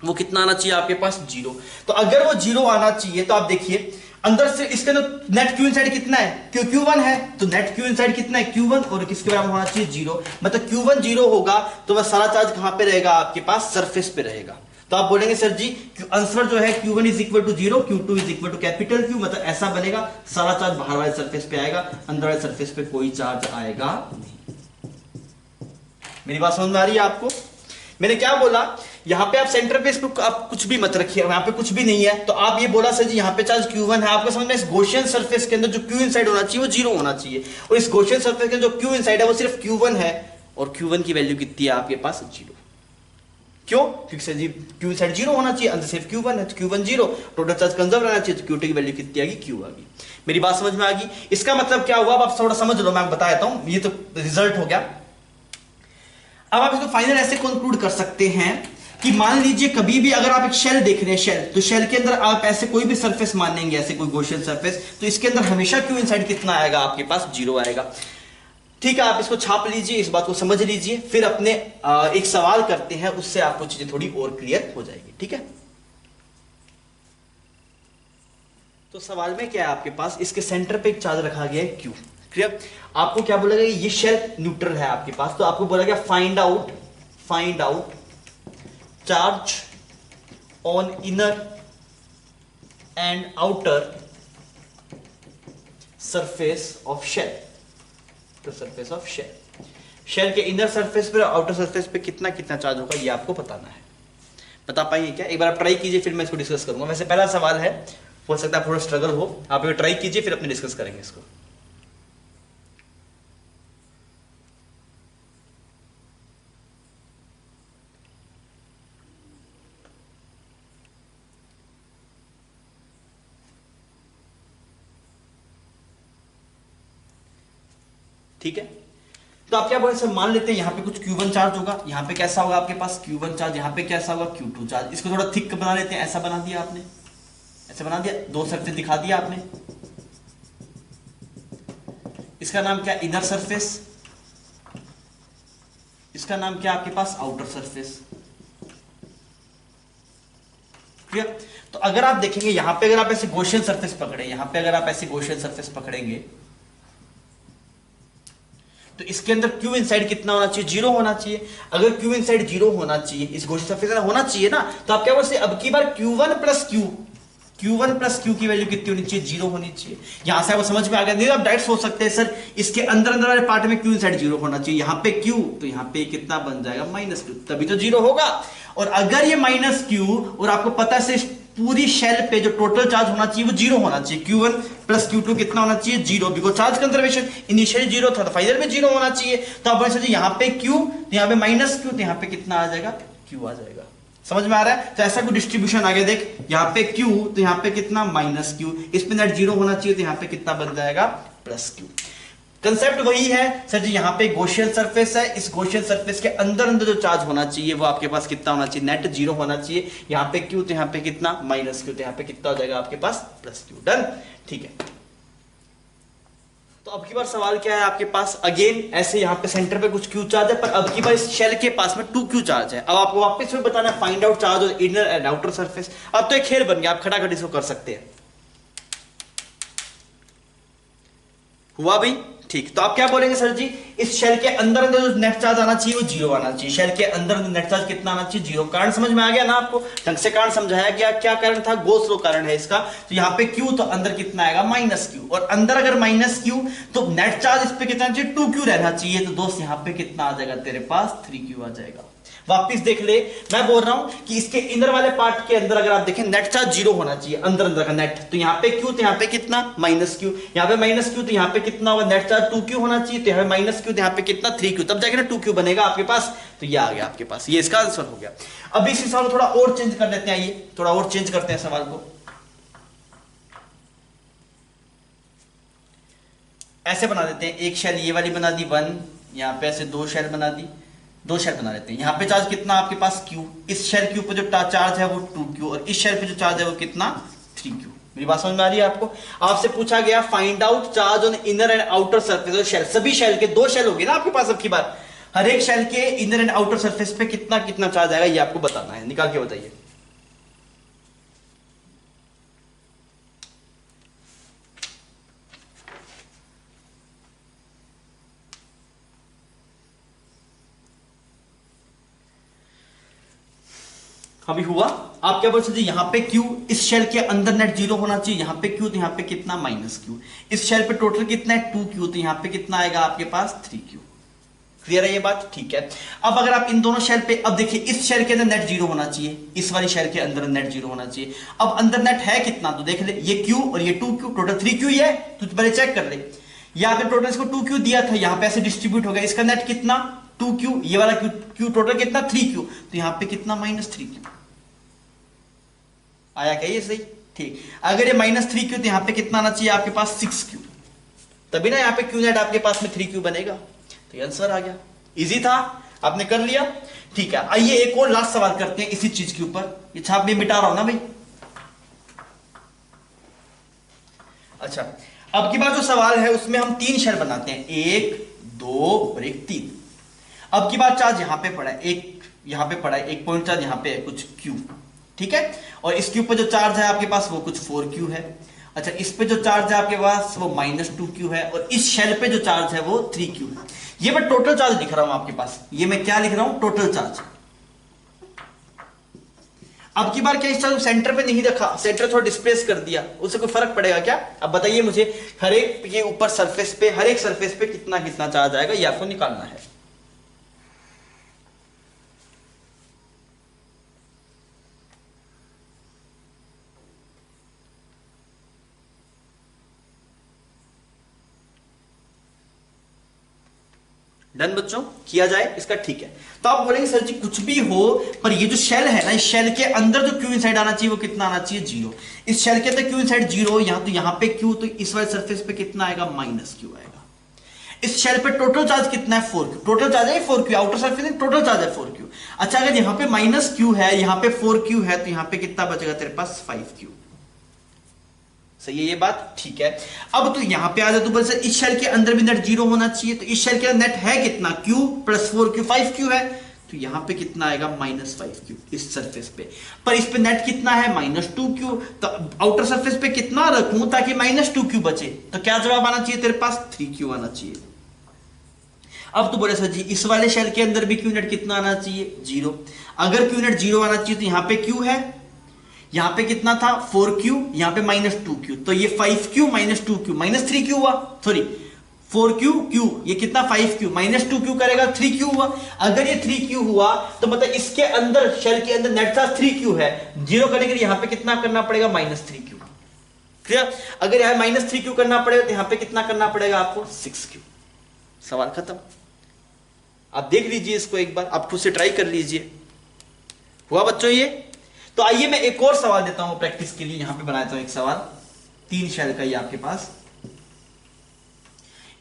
वो कितना आना चाहिए आपके पास, 0। तो अगर वो 0 आना चाहिए तो आप देखिए अंदर से इसके अंदर नेट Q इनसाइड कितना है, Q1 है, तो नेट Q इनसाइड कितना है, Q1, और किसके बराबर होना चाहिए, 0। मतलब Q1 0 होगा तो वह सारा चार्ज कहां पे रहेगा आपके पास, सरफेस पे रहेगा। तो आप बोलेंगे सर जी आंसर जो है Q1 is equal to 0, Q2 इज इक्वल टू कैपिटल Q, मतलब ऐसा बनेगा, सारा चार्ज बाहर वाले सरफेस पे आएगा, अंदर वाले सरफेस पे कोई चार्ज आएगा नहीं। मेरी बात समझ में आ रही है आपको? मैंने क्या बोला, यहां पे आप सेंटर पे इसको आप कुछ भी मत रखिए, यहां पे कुछ भी नहीं है, तो आप ये बोला सर जी यहां पे चार्ज Q1 है, आपको समझ में, इस गॉसियन सरफेस के अंदर जो Q इनसाइड होना चाहिए वो 0 होना चाहिए, और इस गॉसियन सरफेस के जो Q इनसाइड है वो सिर्फ Q1 है, और Q1 की वैल्यू कितनी है आपके पास, 0। क्यों? क्योंकि सर जी Q इनसाइड 0 होना चाहिए, अंदर सिर्फ Q1 है, तो Q1 0, टोटल चार्ज कंजर्व रहना चाहिए, तो Q2 की वैल्यू कितनी आ गई, Q आ गई। मेरी बात समझ में आ गई? इसका मतलब क्या हुआ, अब आप थोड़ा समझ लो, मैं बता देता हूं, ये तो रिजल्ट हो गया। अब आप इसको फाइनल ऐसे कंक्लूड कर सकते हैं कि मान लीजिए कभी भी अगर आप एक शेल देख रहे हैं, शेल, तो शेल के अंदर आप ऐसे कोई भी सरफेस मानेंगे, ऐसे कोई गॉसियन सरफेस, तो इसके अंदर हमेशा Q इनसाइड कितना आएगा आपके पास, 0 आएगा। ठीक है, आप इसको छाप लीजिए, इस बात को समझ लीजिए, फिर अपने एक सवाल करते हैं, उससे आपको चीजें थोड़ी और क्लियर हो जाएगी। ठीक है, तो सवाल में क्या है आपके पास, इसके सेंटर पे एक चार्ज रखा गया है Q। क्लियर? आपको क्या बोला गया, ये शेल न्यूट्रल है आपके पास, तो आपको बोला गया find out charge on inner and outer surface of shell, surface of shell. Shell के इनर सरफेस पे और आउटर सरफेस पे कितना कितना चार्ज होगा ये आपको बताना है। बता पाएंगे क्या? एक बार आप ट्राई कीजिए, फिर मैं इसको डिस्कस करूंगा। वैसे पहला सवाल है, हो सकता है थोड़ा स्ट्रगल हो, आप ये ट्राई कीजिए फिर अपने डिस्कस करेंगे इसको। ठीक है, तो आप क्या बोले सर, मान लेते हैं यहाँ पे कुछ Q1 चार्ज होगा, यहाँ पे कैसा होगा आपके पास Q1 चार्ज, यहाँ पे कैसा होगा Q2 चार्ज। इसको थोड़ा थिक बना लेते हैं, ऐसा बना दिया आपने, ऐसे बना दिया, दो सरफेस दिखा दिया आपने। इसका नाम क्या, इनर सरफेस, इसका नाम क्या आपके पास, आउटर सरफेस। क्लियर? तो अगर आप देखेंगे यहां पे, अगर आप ऐसे गॉसियन सरफेस पकड़े, यहां पे अगर आप ऐसे गॉसियन सरफेस पकड़ेंगे तो इसके अंदर Q इनसाइड कितना होना चाहिए, 0 होना चाहिए। अगर Q इनसाइड 0 होना चाहिए, इस गॉसियन सरफेस में होना चाहिए ना, तो आप क्या बोलते हैं, अब की बार Q1 प्लस Q की वैल्यू कितनी होनी चाहिए, 0 होनी चाहिए। यहां से आपको समझ में आ गया? नहीं, आप डायरेक्ट सोच सकते हैं सर इसके अंदर अंदर वाले पार्ट में Q इनसाइड 0 होना चाहिए, यहां पे Q, तो यहां पे कितना बन जाएगा, -Q, तभी तो 0 होगा। और अगर ये -Q, और आपको पता है पूरी शेल पे जो टोटल चार्ज होना चाहिए वो 0 होना चाहिए, Q1 प्लस Q2 कितना होना चाहिए, 0, बिकॉज चार्ज कंजर्वेशन इनिशियली 0 था तो फाइनल में 0 होना चाहिए। तो आप बोले यहाँ पे Q, तो यहाँ पे -Q, तो यहाँ पे कितना आ जाएगा, Q आ जाएगा। समझ में आ रहा है? तो ऐसा कोई डिस्ट्रीब्यूशन आ गया, देख यहाँ पे Q, तो यहाँ पे कितना, -Q, इस पे नेट 0 होना चाहिए, तो यहाँ पे कितना बन जाएगा, +Q। कंसेप्ट वही है सर जी, यहाँ पे गॉसियन सरफेस है, इस गॉसियन सरफेस के अंदर अंदर जो चार्ज होना चाहिए वो आपके पास कितना होना चाहिए, नेट 0 होना चाहिए। यहाँ पे Q, तो यहाँ पे कितना, -Q, तो यहाँ पे कितना हो जाएगा आपके पास, +Q। डन? ठीक है, तो अब की बार सवाल क्या है आपके पास, अगेन ऐसे यहाँ पे सेंटर पे कुछ Q चार्ज है, पर अब की बार इस शेल के पास में 2Q चार्ज है। अब आपको वापस में बताना है फाइंड आउट चार्ज और इनर एंड आउटर सरफेस। अब तो एक खेल बन गया, आप खटाखट इसको कर सकते हैं। हुआ भाई? ठीक, तो आप क्या बोलेंगे सर जी, इस शेल के अंदर अंदर जो नेट चार्ज आना चाहिए वो 0 आना चाहिए। शेल के अंदर अंदर नेट चार्ज कितना आना चाहिए, 0। कारण समझ में आ गया ना आपको? ढंग से कारण समझाया गया, क्या कारण था, गॉस लॉ कारण है इसका। तो यहाँ पे Q, तो अंदर कितना आएगा, -Q, और अंदर अगर -Q तो नेट चार्ज इस पे कितना चाहिए, 2Q रहना चाहिए। तो दोस्त यहाँ पे कितना आ जाएगा तेरे पास, 3Q आ जाएगा। वापिस देख ले, मैं बोल रहा हूं कि इसके इनर वाले पार्ट के अंदर अगर आप देखें नेट चार्ज 0 होना चाहिए, अंदर अंदर का नेट। तो यहाँ पे Q, तो यहाँ पे कितना, -Q, यहाँ पे -Q, तो यहाँ पे कितना होगा, नेट चार्ज 2Q होना चाहिए, तो यहाँ पे -Q, तो यहाँ पे कितना, 3Q, तब जाके ना 2Q बनेगा आपके पास। तो ये आ गया आपके पास, ये इसका आंसर हो गया। अब इस सवाल को थोड़ा और चेंज कर देते हैं, आइए थोड़ा और चेंज करते हैं सवाल को। ऐसे बना देते हैं, एक शेल ये वाली बना दी 1, यहाँ पे ऐसे 2 शेल बना दी, 2 शेल बना लेते हैं। यहाँ पे चार्ज कितना आपके पास Q, इस शेल के ऊपर जो चार्ज है वो 2Q, और इस शेल पे जो चार्ज है वो कितना, 3Q। मेरी बात समझ में आ रही है आपको? आपसे पूछा गया find out charge on inner and outer surface of shell. सभी शेल के 2 शेल होगी ना आपके पास, अब की बार हर एक शेल के इनर एंड आउटर सरफेस पे कितना कितना चार्ज आएगा ये आपको बताना है। निकाल के बताइए। अभी हुआ? आप क्या बोल सकते हैं, यहाँ पे Q, इस शेल के अंदर नेट 0 होना चाहिए, यहाँ पे Q, तो यहाँ पे कितना, -Q, इस शेल पे टोटल कितना है, 2Q, तो यहाँ पे कितना आएगा आपके पास, 3Q। क्लियर है ये बात? ठीक है। अब अगर आप इन दोनों शेल पे, अब देखिए इस शेल के अंदर नेट 0 होना चाहिए, इस वाली शेल के अंदर नेट 0 होना चाहिए। अब अंदर नेट है कितना, तो देख ले, ये Q और ये 2Q, टोटल 3Q ही है, तो पहले चेक कर ले। यहाँ पे टोटल इसको 2Q दिया था, यहाँ पे ऐसे डिस्ट्रीब्यूट हो गया, इसका नेट कितना, 2Q, ये वाला Q टोटल कितना, 3Q, तो यहाँ पे कितना, -3Q। आया क्या ये सही? ठीक। अगर ये -3Q, तो यहाँ पे कितना आना चाहिए आपके पास, 6Q, तभी ना यहाँ पे Q नेट आपके पास में 3Q बनेगा। तो ये आंसर आ गया। इजी था, आपने कर लिया। ठीक है, आइए एक और लास्ट सवाल करते हैं इसी चीज के ऊपर। ये छाप में मिटा रहा हूं ना भाई। अच्छा, अब की बार जो सवाल है उसमें हम 3 शेल बनाते हैं, 1, 2 और 1, 3। अब की बार चार्ज यहां पे पड़ा है, एक यहां पे पड़ा है, एक पॉइंट चार्ज यहां पे है कुछ Q, ठीक है। और इसके ऊपर जो चार्ज है आपके पास वो कुछ 4Q है। अच्छा, इस पे जो चार्ज है आपके पास वो -2Q है, और इस शेल पे जो चार्ज है वो 3Q है। ये मैं टोटल चार्ज लिख रहा हूं आपके पास, ये मैं क्या लिख रहा हूं, टोटल चार्ज। अब की बार क्या इस चार्ज सेंटर पे नहीं रखा, सेंटर थोड़ा डिस्प्लेस कर दिया, उससे कोई फर्क पड़ेगा क्या? अब बताइए मुझे, हर एक के ऊपर सरफेस पे, हर एक सरफेस पे कितना कितना चार्ज आएगा, ये आपको निकालना है। डन बच्चों, किया जाए इसका, ठीक है। तो आप बोलेंगे सर जी कुछ भी हो पर ये जो शेल है ना, इस शेल के अंदर जो क्यू इनसाइड आना चाहिए वो कितना आना चाहिए, 0। इस शेल के अंदर क्यू इनसाइड 0, तो यहां पे क्यू, तो इस वाले सरफेस पे कितना आएगा, -q आएगा। इस शेल पे टोटल चार्ज कितना है, 4q, टोटल चार्ज है 4q, आउटर सरफेस में टोटल चार्ज है 4q। अच्छा अगर यहां पे -q है, यहां पे 4q है, तो यहां पे कितना बचेगा तेरे पास, 5q। सही है ये बात, ठीक है। अब तो यहां पे आ जाए तो बोल सर इस शेल के अंदर भी नेट 0 होना चाहिए, तो इस शेल के अंदर नेट है कितना, q + 4q 5q है, तो यहां पे कितना आएगा, -5q इस सरफेस पे। पर इस पे नेट कितना है, -2q, तो आउटर सरफेस पे कितना रखूं ताकि -2q बचे, तो क्या जवाब आना चाहिए तेरे पास, 3q आना चाहिए। अब तो बोले सर जी इस वाले शेल के अंदर भी क्यू नेट कितना आना चाहिए, 0। अगर क्यू नेट 0 आना चाहिए तो यहां पे क्यू है, यहां पे कितना था, 4q, यहां पे -2q, तो ये 5q -2q -3q हुआ, सॉरी 4q q, ये कितना 5q -2q करेगा 3q हुआ। अगर ये 3q हुआ तो मतलब इसके अंदर, शेल के अंदर नेट चार्ज 3q है, 0 करने के लिए यहां पे कितना करना पड़ेगा, -3q। क्लियर? अगर यहां -3q करना पड़ेगा तो यहां पे कितना करना पड़ेगा आपको, 6q। सवाल खत्म। आप देख लीजिए इसको एक बार, आप खुद से ट्राई कर लीजिए। हुआ बच्चों ये? तो आइए मैं एक और सवाल देता हूं प्रैक्टिस के लिए, यहां पे बनाता हूं एक सवाल, 3 शेल का ही आपके पास।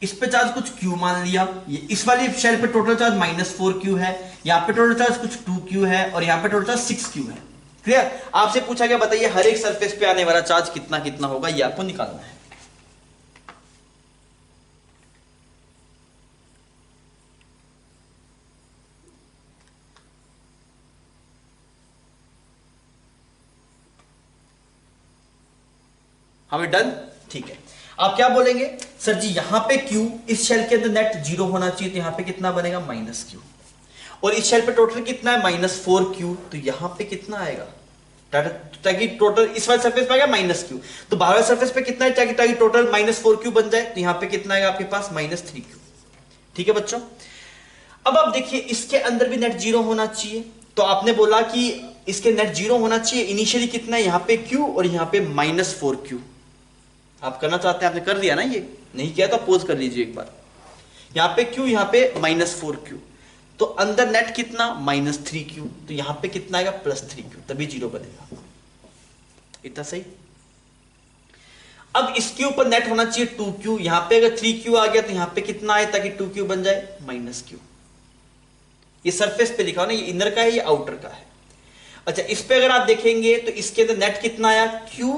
इस पे चार्ज कुछ q मान लिया, ये इस वाली शेल पे टोटल चार्ज -4q है, यहां पे टोटल चार्ज कुछ 2q है, और यहां पे टोटल चार्ज 6q है। क्लियर? आपसे पूछा गया बताइए हर एक सरफेस पे आने वाला चार्ज कितना कितना होगा, ये आपको निकालना है। हमें डन, ठीक है। आप क्या बोलेंगे, सर जी यहां पे Q, इस शेल के अंदर नेट 0 होना चाहिए, तो यहां पे कितना बनेगा, -q, और इस शेल पे टोटल कितना है, -4q, तो यहां पे कितना आएगा, ताकि टोटल इस वाले सरफेस पे आएगा -q, तो बाहर वाले सरफेस पे कितना है, ताकि टोटल -4q बन जाए, तो यहां पे कितना आएगा आपके पास, -3q। ठीक है बच्चों? अब आप देखिए इसके अंदर भी नेट 0 होना चाहिए, तो आपने बोला कि इसके नेट 0 होना चाहिए, इनिशियली कितना है, यहां पे q और यहां पे -4q। आप करना चाहते हैं, आपने कर दिया ना, ये नहीं किया तो पोज कर लीजिए एक बार। यहां पे q, यहां पे -4q, तो अंदर नेट कितना, -3q, तो यहां पे कितना आएगा, +3q, तभी 0 बनेगा। इतना सही। अब इसके ऊपर नेट होना चाहिए 2q, यहां पे अगर 3q आ गया तो यहां पे कितना आए ताकि 2q बन जाए, -q। ये सरफेस पे लिखा हो ना, ये इनर का है, ये आउटर का है। अच्छा इस पे अगर आप देखेंगे तो इसके अंदर नेट कितना आया, q,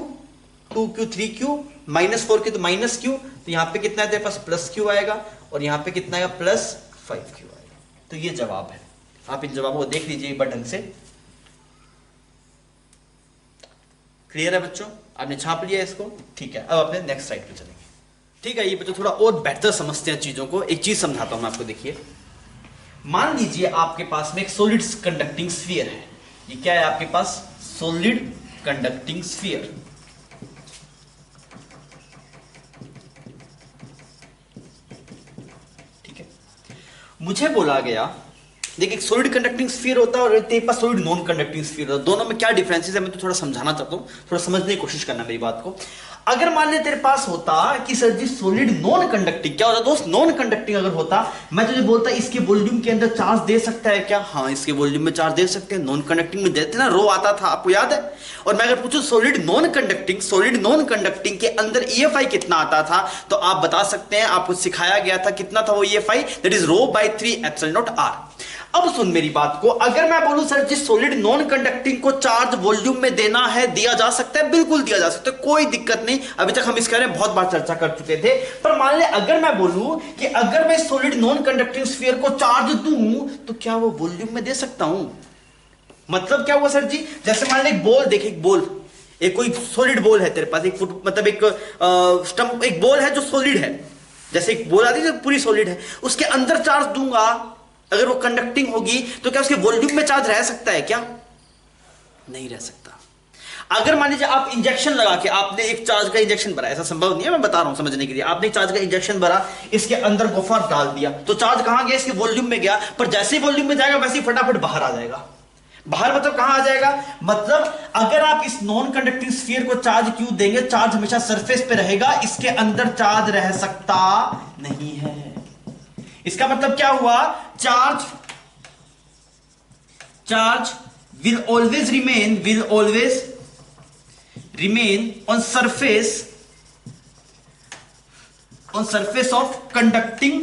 2q 3q, -4q तो -q, तो यहां पे कितना है तेरे पास, +q आएगा, और यहां पे कितना आएगा, +5q आएगा। तो ये जवाब है। आप इन जवाबों को देख लीजिए एक बार ढंग से। क्लियर है बच्चों? आपने छाप लिया इसको, ठीक है। अब अपने नेक्स्ट स्लाइड पे चलेंगे। ठीक है, ये बच्चों थोड़ा और बेहतर समझते हैं चीजों को। एक चीज समझाता हूं मैं आपको, देखिए मान लीजिए आपके पास में एक सॉलिड कंडक्टिंग स्फीयर है। ये क्या है आपके पास, सॉलिड कंडक्टिंग स्फीयर। ठीक है, मुझे बोला गया देखिए एक सॉलिड कंडक्टिंग स्फीयर होता है और तेरे पास सॉलिड नॉन कंडक्टिंग स्फीयर होता है। दोनों में क्या डिफरेंसेस है मैं तो थोड़ा समझाना चाहता हूं, थोड़ा समझने की कोशिश करना मेरी बात को। अगर मान ले तेरे पास होता कि सर जी सॉलिड नॉन कंडक्टिंग, क्या होता दोस्त, नॉन कंडक्टिंग अगर होता, मैं तुझे बोलता इसके वॉल्यूम के अंदर चार्ज दे सकता है क्या, हाँ इसके वॉल्यूम में चार्ज दे सकते हैं। नॉन कंडक्टिंग में देते ना, रो आता था, आपको याद है। और मैं अगर पूछूं सॉलिड नॉन कंडक्टिंग के अंदर EFI कितना आता था, तो आप बता सकते हैं, आपको सिखाया गया था कितना था वो EFI, दैट इज ρ/3ε0r। अब सुन मेरी बात को, अगर मैं बोलूं सर जी सॉलिड नॉन कंडक्टिंग को चार्ज वॉल्यूम में देना है, दिया जा सकता है, बिल्कुल दिया जा सकता है, कोई दिक्कत नहीं। अभी तक हम इसके बारे में बहुत बार चर्चा कर चुके थे। पर मान ले अगर मैं बोलूं कि अगर मैं सॉलिड नॉन कंडक्टिंग स्फीयर को चार्ज दूं तो क्या वो वॉल्यूम में दे सकता हूं। मतलब क्या हुआ सर जी, जैसे मान ले एक बॉल, देख एक बॉल, एक कोई सॉलिड बॉल है तेरे पास, एक फुट मतलब एक स्टंप, एक बॉल है जो सॉलिड है, जैसे एक बॉल आती है जो पूरी सॉलिड है, उसके अंदर चार्ज दूंगा, अगर वो कंडक्टिंग होगी तो क्या उसके वॉल्यूम में चार्ज रह सकता है क्या, नहीं रह सकता। अगर मान लीजिए आप इंजेक्शन लगा के आपने एक चार्ज का इंजेक्शन भरा, ऐसा संभव नहीं है, मैं बता रहा हूं समझने के लिए, आपने चार्ज का इंजेक्शन भरा, इसके अंदर गोफर डाल दिया, तो चार्ज कहां गया, इसके वॉल्यूम में गया, पर जैसे ही वॉल्यूम में जाएगा वैसे ही फटाफट बाहर आ जाएगा। बाहर मतलब कहां आ जाएगा, मतलब अगर आप इस नॉन कंडक्टिंग स्फीयर को चार्ज क्यों देंगे, चार्ज हमेशा सरफेस पे रहेगा, इसके अंदर चार्ज रह सकता नहीं है। इसका मतलब क्या हुआ, charge will always remain on surface of conducting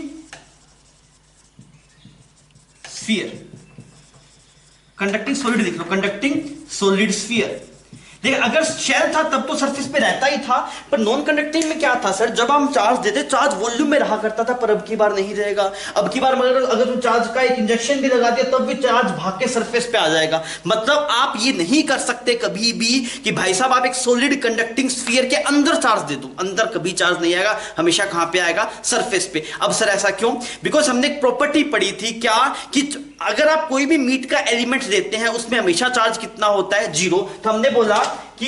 sphere. Conducting solid लिख लो, कंडक्टिंग सॉलिड स्फीयर। देखिए अगर शेल था तब तो सरफेस पे रहता ही था, पर नॉन कंडक्टिंग में क्या था सर, जब हम चार्ज देते चार्ज वॉल्यूम में रहा करता था, पर अब की बार नहीं रहेगा। अब की बार अगर तुम चार्ज का एक इंजेक्शन भी लगा दिया तब भी चार्ज भाग के सरफेस पे आ जाएगा। मतलब आप ये नहीं कर सकते कभी भी कि भाई साहब आप एक सॉलिड कंडक्टिंग स्फीयर के अंदर चार्ज दे दो, अंदर कभी चार्ज नहीं आएगा, हमेशा कहां पे आएगा, सरफेस पे। अब सर ऐसा क्यों, बिकॉज हमने एक प्रॉपर्टी पढ़ी थी क्या, कि अगर आप कोई भी मीट का एलिमेंट देते हैं उसमें हमेशा चार्ज कितना होता है, 0। तो हमने बोला कि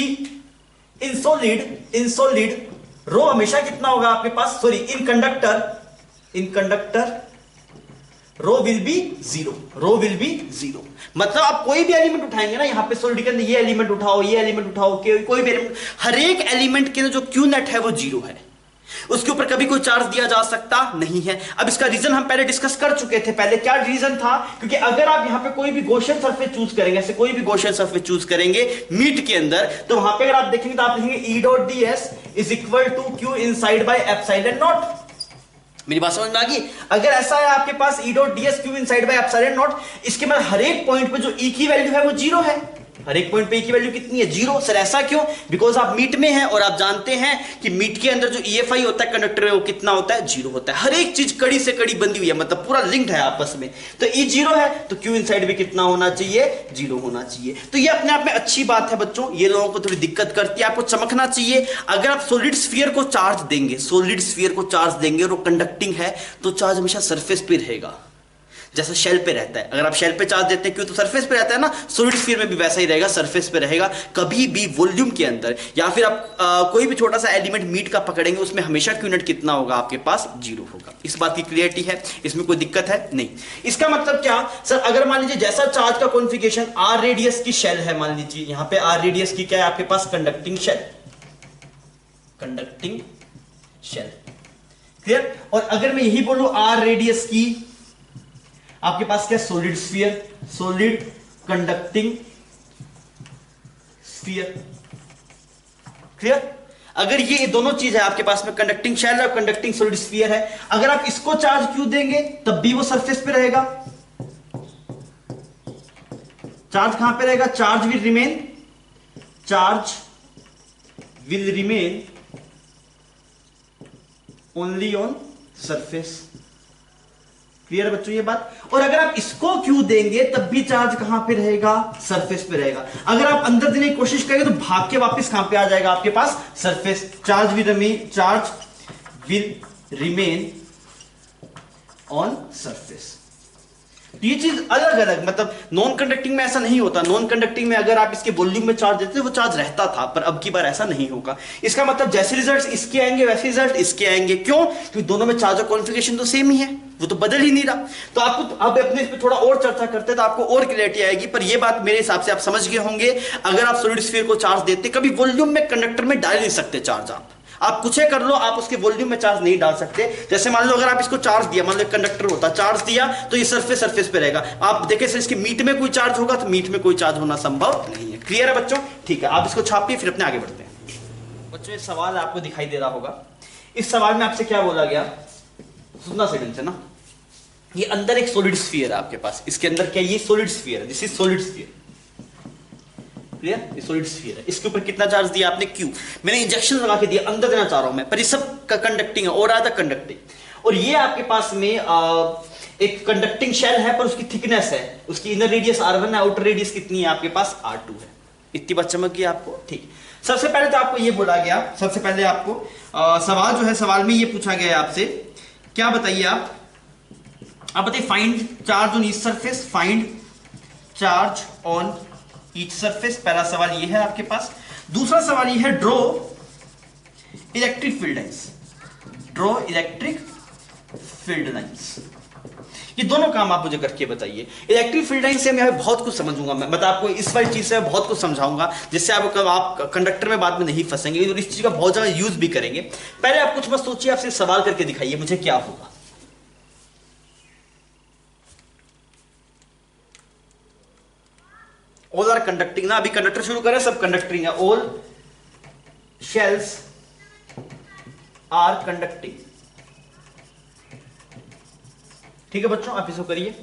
इन सॉलिड रो हमेशा कितना होगा आपके पास, sorry in conductor rho will be 0। मतलब आप कोई भी एलिमेंट उठाएंगे ना, यहां पे सॉलिड के अंदर ये एलिमेंट उठाओ, कोई भी एलिमेंट, हर एक एलिमेंट के जो क्यू नेट है वो 0 है, उसके ऊपर कभी कोई चार्ज दिया जा सकता नहीं है। अब इसका रीजन हम पहले डिस्कस कर चुके थे। पहले क्या रीजन था, क्योंकि अगर आप यहां पे कोई भी गॉसियन सरफेस चूज करेंगे, ऐसे कोई भी गॉसियन सरफेस चूज करेंगे मीट के अंदर, तो वहां पे अगर आप देखेंगे तो आप लिखेंगे E.ds is equal to Q inside by epsilon naught. मेरी बात समझ में आ गई? अगर ऐसा है आपके पास E.ds Q inside by epsilon not, इसके बाद हर एक पॉइंट पे जो E की वैल्यू है वो 0 है, हर एक पॉइंट पे की वैल्यू कितनी है, 0। सर ऐसा क्यों, बिकॉज आप मीट में हैं और आप जानते हैं कि मीट के अंदर जो EFI होता है कंडक्टर में वो कितना होता है, 0 होता है। हर एक चीज कड़ी से कड़ी बंधी हुई है, मतलब पूरा लिंक्ड है आपस में। तो E 0 है तो Q इनसाइड भी कितना होना चाहिए, 0 होना चाहिए। तो ये अपने आप में अच्छी बात है बच्चों, ये लोगों को थोड़ी दिक्कत करती है, आपको चमकना चाहिए। अगर आप सॉलिड स्फीयर को चार्ज देंगे और वो कंडक्टिंग है तो चार्ज हमेशा सरफेस पे रहेगा, जैसा शेल पे रहता है। अगर आप शेल पे चार्ज देते हैं क्यों, तो सरफेस पे रहता है ना, सॉलिड स्फीयर में भी वैसा ही रहेगा, सरफेस पे रहेगा। कभी भी वॉल्यूम के अंदर या फिर आप कोई भी छोटा सा एलिमेंट मीट का पकड़ेंगे उसमें हमेशा क्यू नेट कितना होगा आपके पास, 0 होगा। इस बात की क्लियरिटी है, इसमें कोई दिक्कत है नहीं। इसका मतलब क्या सर, अगर मान लीजिए जैसा चार्ज का कॉन्फ़िगरेशन r रेडियस की शेल है, मान लीजिए यहां पे r रेडियस की क्या है आपके पास, कंडक्टिंग शेल, क्लियर। और अगर मैं यही बोलूं r रेडियस की आपके पास क्या, सॉलिड कंडक्टिंग स्फीयर, क्लियर। अगर ये दोनों चीज है आपके पास में, कंडक्टिंग शेल और कंडक्टिंग सॉलिड स्फीयर है, अगर आप इसको चार्ज क्यों देंगे तब भी वो सरफेस पे रहेगा। चार्ज कहां पे रहेगा, charge will remain only on surface, clear बच्चों ये बात। और अगर आप इसको क्यों देंगे तब भी चार्ज कहां पे रहेगा, सरफेस पे रहेगा। अगर आप अंदर देने की कोशिश करेंगे तो भाग के वापस कहां पे आ जाएगा आपके पास, surface. Charge will remain on surface. ये चीज अलग अलग, मतलब नॉन कंडक्टिंग में ऐसा नहीं होता। नॉन कंडक्टिंग में अगर आप इसके वॉल्यूम में चार्ज देते वो चार्ज रहता था, पर अब की बार ऐसा नहीं होगा। इसका मतलब जैसे रिजल्ट्स इसके आएंगे वैसे रिजल्ट इसके आएंगे। क्यों, क्योंकि दोनों में चार्ज और कॉन्फ़िगरेशन तो सेम ही है, वो तो बदल ही नहीं रहा। तो आपको अब अपने इस पे थोड़ा और चर्चा करते तो आपको और क्लैरिटी आएगी। पर ये बात मेरे हिसाब से आप समझ गए होंगे, अगर आप सॉलिड स्फीयर को चार्ज देते, कभी वॉल्यूम में कंडक्टर में डाल नहीं सकते चार्ज। आप कुछ कर लो, आप उसके वॉल्यूम में चार्ज नहीं डाल सकते। जैसे मान लो अगर आप इसको चार्ज दिया, मान लो कंडक्टर होता, चार्ज दिया तो ये सरफेस पे रहेगा। आप देखें सर इसके मीट में कोई चार्ज होगा तो मीट में कोई चार्ज होना संभव नहीं है। क्लियर है बच्चों? ठीक है, आप इसको छापिए फिर अपने आगे बढ़ते हैं। बच्चों ये सवाल आपको दिखाई दे रहा होगा। इस सवाल में आपसे क्या बोला गया, सुनना सेकंड से ना। ये अंदर एक सॉलिड स्फीयर है आपके पास, इसके अंदर क्या, ये सॉलिड स्फीयर है, this is solid sphere, clear. ये सॉलिड स्फीयर है, इसके ऊपर कितना चार्ज दिया आपने, Q। मैंने इंजेक्शन लगा के दिया, अंदर देना चाह रहा हूं मैं, पर ये सब कंडक्टिंग है और आधा कंडक्टिंग। और ये आपके पास में एक कंडक्टिंग शेल है, पर उसकी थिकनेस है, उसकी इनर रेडियस R1 है, आउटर रेडियस कितनी है आपके पास, R2 है। इतनी बात चमक गई आपको? ठीक। सबसे पहले तो आपको ये बोला गया, सबसे पहले आपको सवाल जो है, सवाल में ये पूछा गया है आपसे, क्या बताइए आप बताइए, find charge on each surface, find charge on each surface. पहला सवाल ये है आपके पास। दूसरा सवाल ये है, draw electric field lines, draw electric field lines. ये दोनों काम आप मुझे करके बताइए। इलेक्ट्रिक फील्ड लाइन से मैं बहुत कुछ समझूंगा, मैं मतलब आपको इस वाली चीज से बहुत कुछ समझाऊंगा, जिससे आप कंडक्टर में बाद में नहीं फंसेंगे और इस चीज का बहुत ज्यादा यूज भी करेंगे। पहले आप कुछ मत सोचिए, आपसे सवाल करके दिखाइए मुझे क्या होगा। ऑल आर कंडक्टिंग ना, अभी कंडक्टर शुरू करें, सब कंडक्टिंग है, ऑल शेल्स आर कंडक्टिंग। ठीक है बच्चों, आप इसको करिए।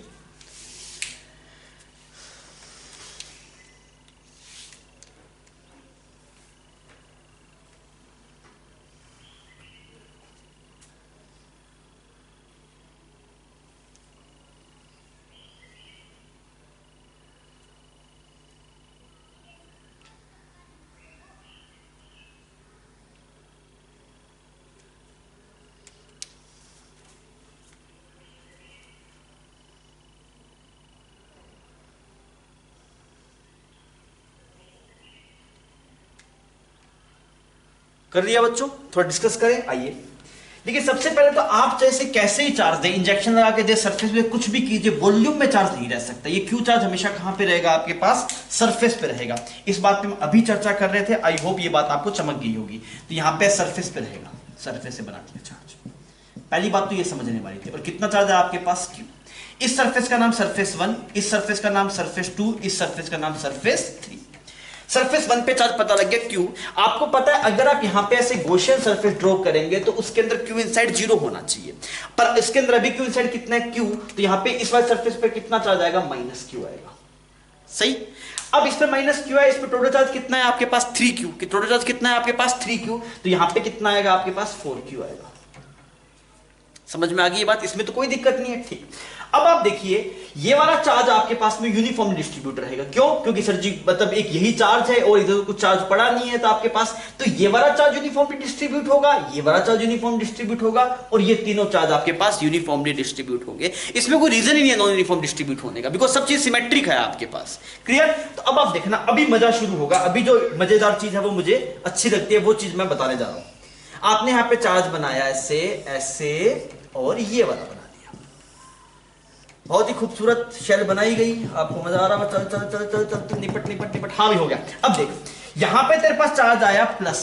कर दिया बच्चों, थोड़ा डिस्कस करें। आइए देखिए, सबसे पहले तो आप जैसे कैसे ही चार्ज दे, इंजेक्शन लगा के दे, सरफेस पे कुछ भी कीजिए, वॉल्यूम में चार्ज नहीं रह सकता। ये क्यू चार्ज हमेशा कहां पे रहेगा आपके पास, सरफेस पे रहेगा। इस बात पे हम अभी चर्चा कर रहे थे, आई होप ये बात आपको चमक गई होगी। तो यहां पे सरफेस पे रहेगा, सरफेस से बना दिया चार्ज। पहली बात तो ये समझने वाली थी। और कितना चार्ज है आपके पास, क्यू। इस सरफेस का नाम सरफेस 1, इस सरफेस का नाम सरफेस 2, इस सरफेस का नाम सरफेस 3। सरफेस 1 पे चार्ज पता लग गया, क्यू। आपको पता है अगर आप यहां पे ऐसे गॉसियन सरफेस ड्रॉ करेंगे तो उसके अंदर क्यू इनसाइड 0 होना चाहिए, पर इसके अंदर अभी क्यू इनसाइड कितना है, क्यू। तो यहां पे इस वाले सरफेस पे कितना चार्ज आएगा, माइनस क्यू आएगा। सही। अब इस पे माइनस क्यू है, इस पे टोटल चार्ज कितना है आपके पास, 3q। कि टोटल चार्ज कितना है आपके पास, 3q। तो यहां पे कितना आएगा आपके पास, 4q आएगा। समझ में आ गई ये बात, इसमें तो कोई दिक्कत नहीं है। ठीक, अब आप देखिए ये वाला चार्ज आपके पास में यूनिफॉर्म डिस्ट्रीब्यूट रहेगा। क्यों? क्योंकि सर जी मतलब एक यही चार्ज है और इधर कुछ चार्ज पड़ा नहीं है तो आपके पास, तो ये वाला चार्ज यूनिफॉर्मली डिस्ट्रीब्यूट होगा, ये वाला चार्ज यूनिफॉर्म डिस्ट्रीब्यूट होगा और ये तीनों चार्ज आपके पास यूनिफॉर्मली डिस्ट्रीब्यूट होंगे। इसमें कोई रीजन ही नहीं है नॉन यूनिफॉर्म डिस्ट्रीब्यूट होने का, बिकॉज सब चीज सिमेट्रिक है आपके पास। क्लियर? तो अब आप देखना, अभी मजा शुरू होगा। अभी जो मजेदार चीज है वो मुझे अच्छी लगती है, वो चीज मैं बताने जा रहा हूं। आपने यहां पे चार्ज बनाया ऐसे ऐसे और ये वाला बना दिया, बहुत ही खूबसूरत शेल बनाई गई। आपको मजा आ रहा है, चल चल चल चल चल निपट निपट निपट। हाँ भी हो गया। अब देख, यहां पे तेरे पास चार्ज आया प्लस,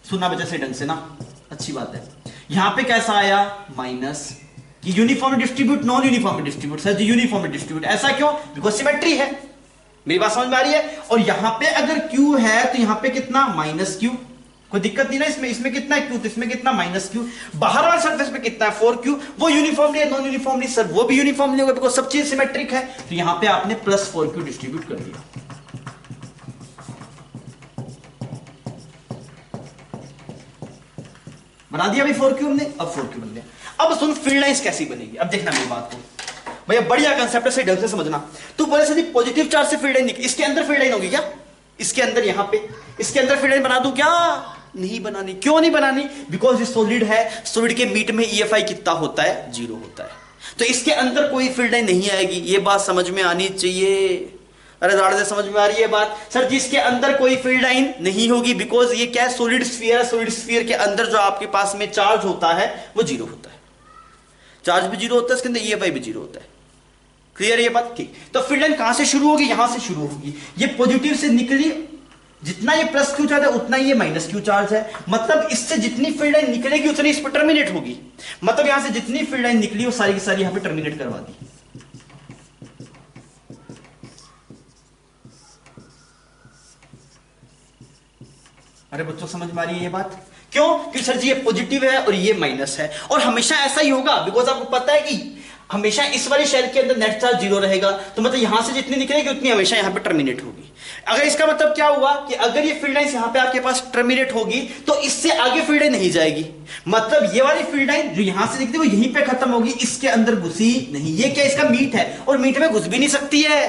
सुनना बच्चे से ढंग से ना, अच्छी बात है। यहां पे कैसा आया, minus. Uniform distribute, non uniform distribute. Sir ji uniform distribute, ऐसा क्यों? बिकॉज सिमेट्री है। मेरी बात समझ में आ रही है? और यहां पे अगर क्यू है तो यहां पे कितना, माइनस क्यू। कोई दिक्कत नहीं ना इसमें, इसमें कितना है क्यू तो इसमें कितना, माइनस क्यू। बाहर वाले सरफेस पे कितना है, 4q। वो यूनिफॉर्मली है, नॉन यूनिफॉर्मली, सर वो भी यूनिफॉर्मली होगा बिकॉज सब चीज सिमेट्रिक है। तो यहां पे आपने प्लस 4q डिस्ट्रीब्यूट कर दिया। बना दिया अभी 4q हमने, अब 4q बन गया। अब सुन फील्ड लाइंस कैसी बनेगी, अब देखना मेरी बात को भैया, बढ़िया कंसेप्ट है, सही ढंग से समझना। तू बोले सर पॉजिटिव चार्ज से फील्ड लाइन, इसके अंदर फील्ड लाइन होगी क्या, इसके अंदर, यहां पे इसके अंदर फील्ड लाइन बना दूं क्या? नहीं बनानी। क्यों नहीं बनानी? बिकॉज ये सॉलिड है, सॉलिड के मीट में EFI कितना होता है, 0 होता है। तो इसके अंदर कोई फील्ड लाइन नहीं आएगी। ये बात समझ में आनी चाहिए। अरे दाड़ से समझ में आ रही है बात? सर जी इसके अंदर कोई फील्ड लाइन नहीं होगी बिकॉज ये क्या है, सॉलिड स्फीयर है। सॉलिड स्फीयर के अंदर जो आपके पास में चार्ज होता है वो 0 होता है। चार्ज भी 0 होता है, इसके अंदर EFI भी 0 होता है। क्लियर ये बात? ठीक। तो फील्ड लाइन कहां से शुरू होगी, यहां से शुरू होगी। ये पॉजिटिव से निकली, जितना ये प्लस क्यू चार्ज है उतना ये माइनस क्यू चार्ज है। मतलब इससे जितनी फील्ड लाइन निकलेगी उतनी इस पर टर्मिनेट होगी। मतलब यहां से जितनी फील्ड लाइन निकली वो सारी की सारी यहां पे टर्मिनेट करवा दी। अरे बच्चों समझ में आ रही है ये बात? क्यों? क्योंकि सर जी ये पॉजिटिव है और ये माइनस है, और हमेशा ऐसा ही होगा बिकॉज आपको पता है कि हमेशा इस वाली शेल के अंदर नेट चार्ज 0 रहेगा। तो मतलब यहां से जितनी निकलेगी उतनी हमेशा यहां पे टर्मिनेट होगी। अगर इसका मतलब क्या हुआ कि अगर ये फील्ड लाइन यहां पे आपके पास टर्मिनेट होगी तो इससे आगे फील्ड लाइन नहीं जाएगी। मतलब ये वाली फील्ड लाइन जो यहां से दिखती है वो यहीं पे खत्म होगी, इसके अंदर घुसी नहीं। ये क्या, इसका मीट है और मीट में घुस भी नहीं सकती है।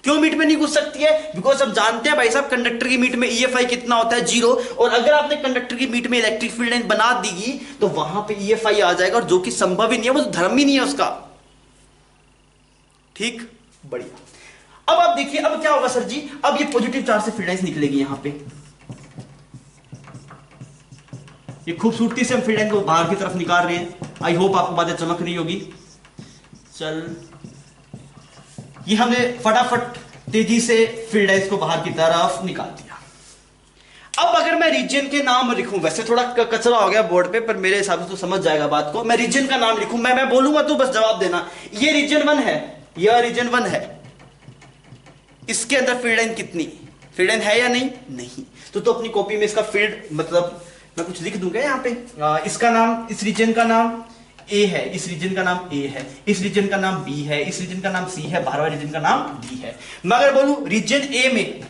क्यों मीट में नहीं घुस सकती है? बिकॉज अब जानते हैं भाई साहब कंडक्टर की मीट में EFI कितना होता है, 0। और अगर आपने कंडक्टर की मीट में इलेक्ट्रिक फील्ड लाइन बना दी तो वहां पे EFI आ जाएगा, और जो कि संभव ही नहीं है, वो धर्म ही नहीं है उसका। ठीक, बढ़िया। अब आप देखिए अब क्या होगा सर जी, अब ये पॉजिटिव चार्ज से फील्ड लाइंस निकलेगी यहां पे। ये खूबसूरती से हम फील्ड लाइन को बाहर की तरफ निकाल रहे हैं। आई होप आपको बातें चमक रही होगी। चल, ये हमने फटाफट तेजी से फील्ड लाइंस को बाहर की तरफ निकाल दिया। अब अगर मैं रीजन के नाम लिखूं, वैसे थोड़ा कचरा हो गया बोर्ड पे, पर मेरे हिसाब से तो समझ जाएगा बात को। मैं रीजन का नाम लिखूं, मैं बोलूंगा तो बस जवाब देना। ये रीजन 1 है, यह रीजन 1 है, इसके अंदर फील्ड लाइन कितनी, फील्ड लाइन है या नहीं, नहीं। तो अपनी कॉपी में इसका फील्ड मतलब मैं कुछ लिख दूंगा यहाँ पे, इसका नाम, इस रीजन का नाम ए है, इस रीजन का नाम ए है, इस रीजन का नाम बी है, इस रीजन का नाम सी है, बाहर वाले रीजन का नाम डी है। मैं अगर बोलूं रीजन ए में,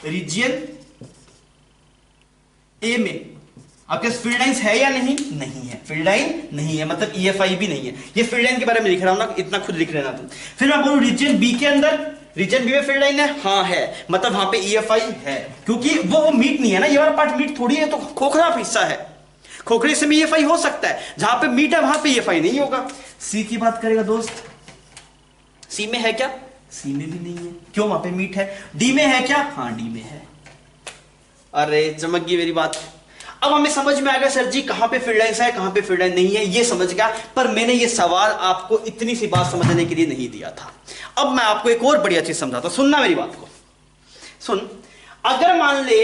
रीजन ए में आपके फील्ड लाइंस है या नहीं, नहीं है, फील्ड लाइन नहीं है, मतलब ईएफआई भी नहीं है। ये फील्ड लाइन के बारे में लिख रहा हूं ना, इतना खुद लिख लेना तुम। फिर मैं बोलूं रीजन बी के अंदर, रीजन बी में फील्ड लाइन है, हाँ है, मतलब वहां पे ईएफआई है, क्योंकि वो मीट नहीं है ना, ये वाला पार्ट मीट थोड़ी है, तो खोखला हिस्सा है, खोखले से में ईएफआई हो सकता है, जहां पे मीट है वहां पे ईएफआई नहीं होगा। सी की बात करेगा दोस्त, सी में है क्या, सी में भी नहीं है, क्यों, वहां पे मीट है। डी में है क्या, हाँ डी में है। अरे चमक गई मेरी बात। अब हमें समझ में आ गया सर जी कहां पे फील्ड लाइंस है, कहां पे फील्ड लाइन नहीं है, ये समझ गया, पर मैंने ये सवाल आपको इतनी सी बात समझने के लिए नहीं दिया था। अब मैं आपको एक और बढ़िया चीज समझाता हूं, सुनना मेरी बात को, सुन। अगर मान ले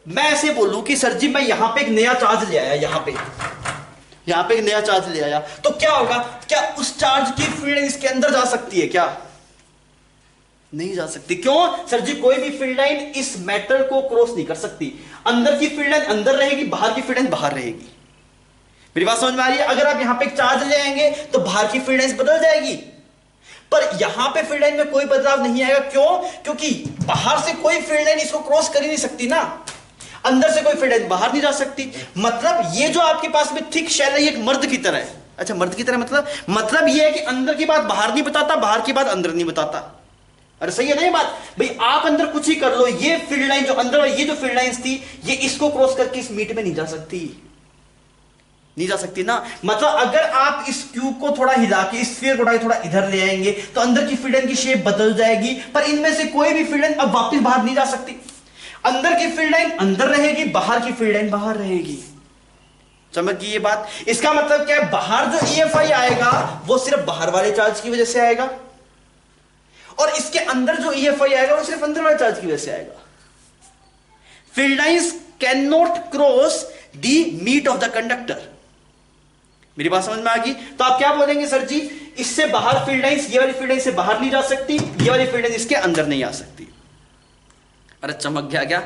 मैं ऐसे बोलूं कि सर जी मैं यहां पे एक नया चार्ज ले आया, यहां पे एक नया चार्ज ले आया, तो क्या होगा, क्या उस चार्ज की फील्ड लाइन इसके अंदर जा सकती है क्या, नहीं जा सकती। क्यों सर जी, कोई भी फील्ड लाइन इस मेटल को क्रॉस नहीं कर सकती, अंदर की फील्ड लाइन अंदर रहेगी, बाहर की फील्ड लाइन बाहर रहेगी। मेरी बात समझ में आ रही है। अगर आप यहां पे एक चार्ज ले आएंगे तो बाहर की फील्ड लाइन बदल जाएगी, पर यहां पे फील्ड लाइन में कोई बदलाव नहीं आएगा। क्यों, क्योंकि बाहर से कोई फील्ड लाइन इसको क्रॉस कर ही नहीं सकती ना, अंदर से कोई फील्ड लाइन बाहर नहीं जा सकती। मतलब ये जो आपके पास में थिक शेल है, ये एक मर्द की तरह है। अच्छा, मर्द की तरह मतलब ये है कि अंदर की बात बाहर नहीं बताता, बाहर की बात अंदर नहीं बताता। अरे सही है ना ये बात भाई, आप अंदर कुछ ही कर लो, ये फील्ड लाइन जो अंदर, ये जो फील्ड लाइंस थी, ये इसको क्रॉस करके इस मीट में नहीं जा सकती, नहीं जा सकती ना। मतलब अगर आप इस क्यूब को थोड़ा हिला के, इस स्फीयर को थोड़ा इधर ले आएंगे तो अंदर की फील्ड लाइन की शेप बदल जाएगी, पर इनमें से कोई भी फील्ड लाइन अब वापस बाहर नहीं जा सकती। अंदर की फील्ड लाइन अंदर रहेगी, बाहर की फील्ड लाइन बाहर रहेगी। समझ गई ये बात। इसका मतलब क्या है, बाहर जो ईएफआई आएगा वो सिर्फ बाहर वाले चार्ज की वजह से आएगा, और इसके अंदर जो ईएफआई आएगा वो सिर्फ अंदर वाले चार्ज की वजह से आएगा। Field lines can not cross the meet of the conductor. मेरी बात समझ में आ गई। तो आप क्या बोलेंगे सर जी, इससे बाहर फील्ड लाइंस, ये वाली फील्ड लाइन से बाहर नहीं जा सकती, ये वाली फील्ड लाइन इसके अंदर नहीं आ सकती। अरे चमक गया क्या,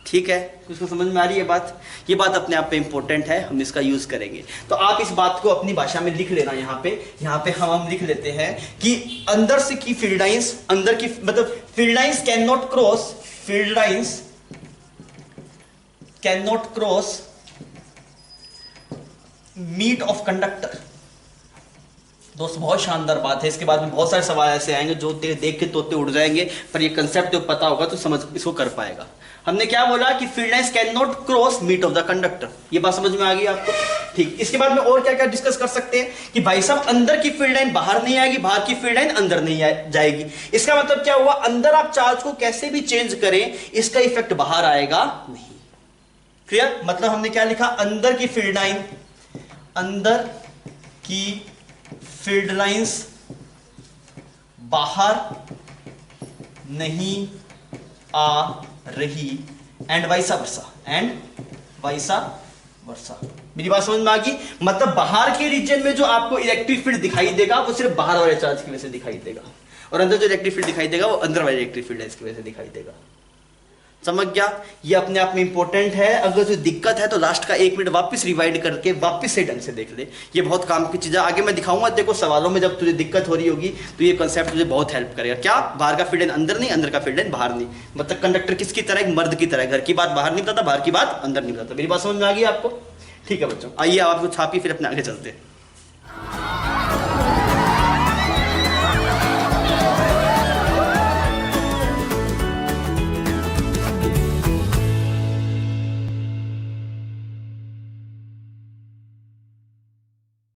ठीक है, उसको समझ में आ रही है बात। ये बात अपने आप पे इंपॉर्टेंट है, हम इसका यूज करेंगे। तो आप इस बात को अपनी भाषा में लिख लेना। यहाँ पे हम लिख लेते हैं कि अंदर से की फील्ड लाइंस, अंदर की मतलब field lines can not cross, field lines can not cross meet of conductor. दोस्त बहुत शानदार बात है। इसके बाद में बहुत सारे सवाल ऐसे आएंगे जो देख के तोते उड़ जाएंगे, पर ये कंसेप्ट जो पता होगा तो समझ इसको कर पाएगा। हमने क्या बोला कि field lines can not cross meet of the conductor. ये बात समझ में आ गई आपको, ठीक। इसके बाद में और क्या क्या डिस्कस कर सकते हैं कि भाई साहब अंदर की फील्ड लाइन बाहर नहीं आएगी, बाहर की फील्ड लाइन अंदर नहीं जाएगी। इसका मतलब क्या हुआ, अंदर आप चार्ज को कैसे भी चेंज करें इसका इफेक्ट बाहर आएगा नहीं। क्लियर। मतलब हमने क्या लिखा, अंदर की फील्ड लाइन, अंदर की फील्ड लाइंस बाहर नहीं आ रही, एंड वाइसा वर्सा। मेरी बात समझ में आ गई। मतलब बाहर के रीजन में जो आपको इलेक्ट्रिक फील्ड दिखाई देगा वो सिर्फ बाहर वाले चार्ज की वजह से दिखाई देगा, और अंदर जो इलेक्ट्रिक फील्ड दिखाई देगा वो अंदर वाले इलेक्ट्रिक फील्ड की वजह से दिखाई देगा। समझ गया। ये अपने आप में इंपॉर्टेंट है। अगर जो दिक्कत है तो लास्ट का 1 मिनट वापस रिवाइंड करके वापस से ढंग से देख ले, ये बहुत काम की चीज है। आगे मैं दिखाऊंगा देखो सवालों में, जब तुझे दिक्कत हो रही होगी तो ये कंसेप्ट तुझे बहुत हेल्प करेगा। क्या, बाहर का फील्ड लाइन अंदर नहीं, अंदर का फील्ड लाइन बाहर नहीं। मतलब कंडक्टर किसकी तरह, एक मर्द की तरह, घर की बात बाहर नहीं बताता, बाहर की बात अंदर नहीं बताता। मेरी बात समझ में आ गई आपको, ठीक है बच्चों। आइए आपको छापी, फिर अपने आगे चलते हैं।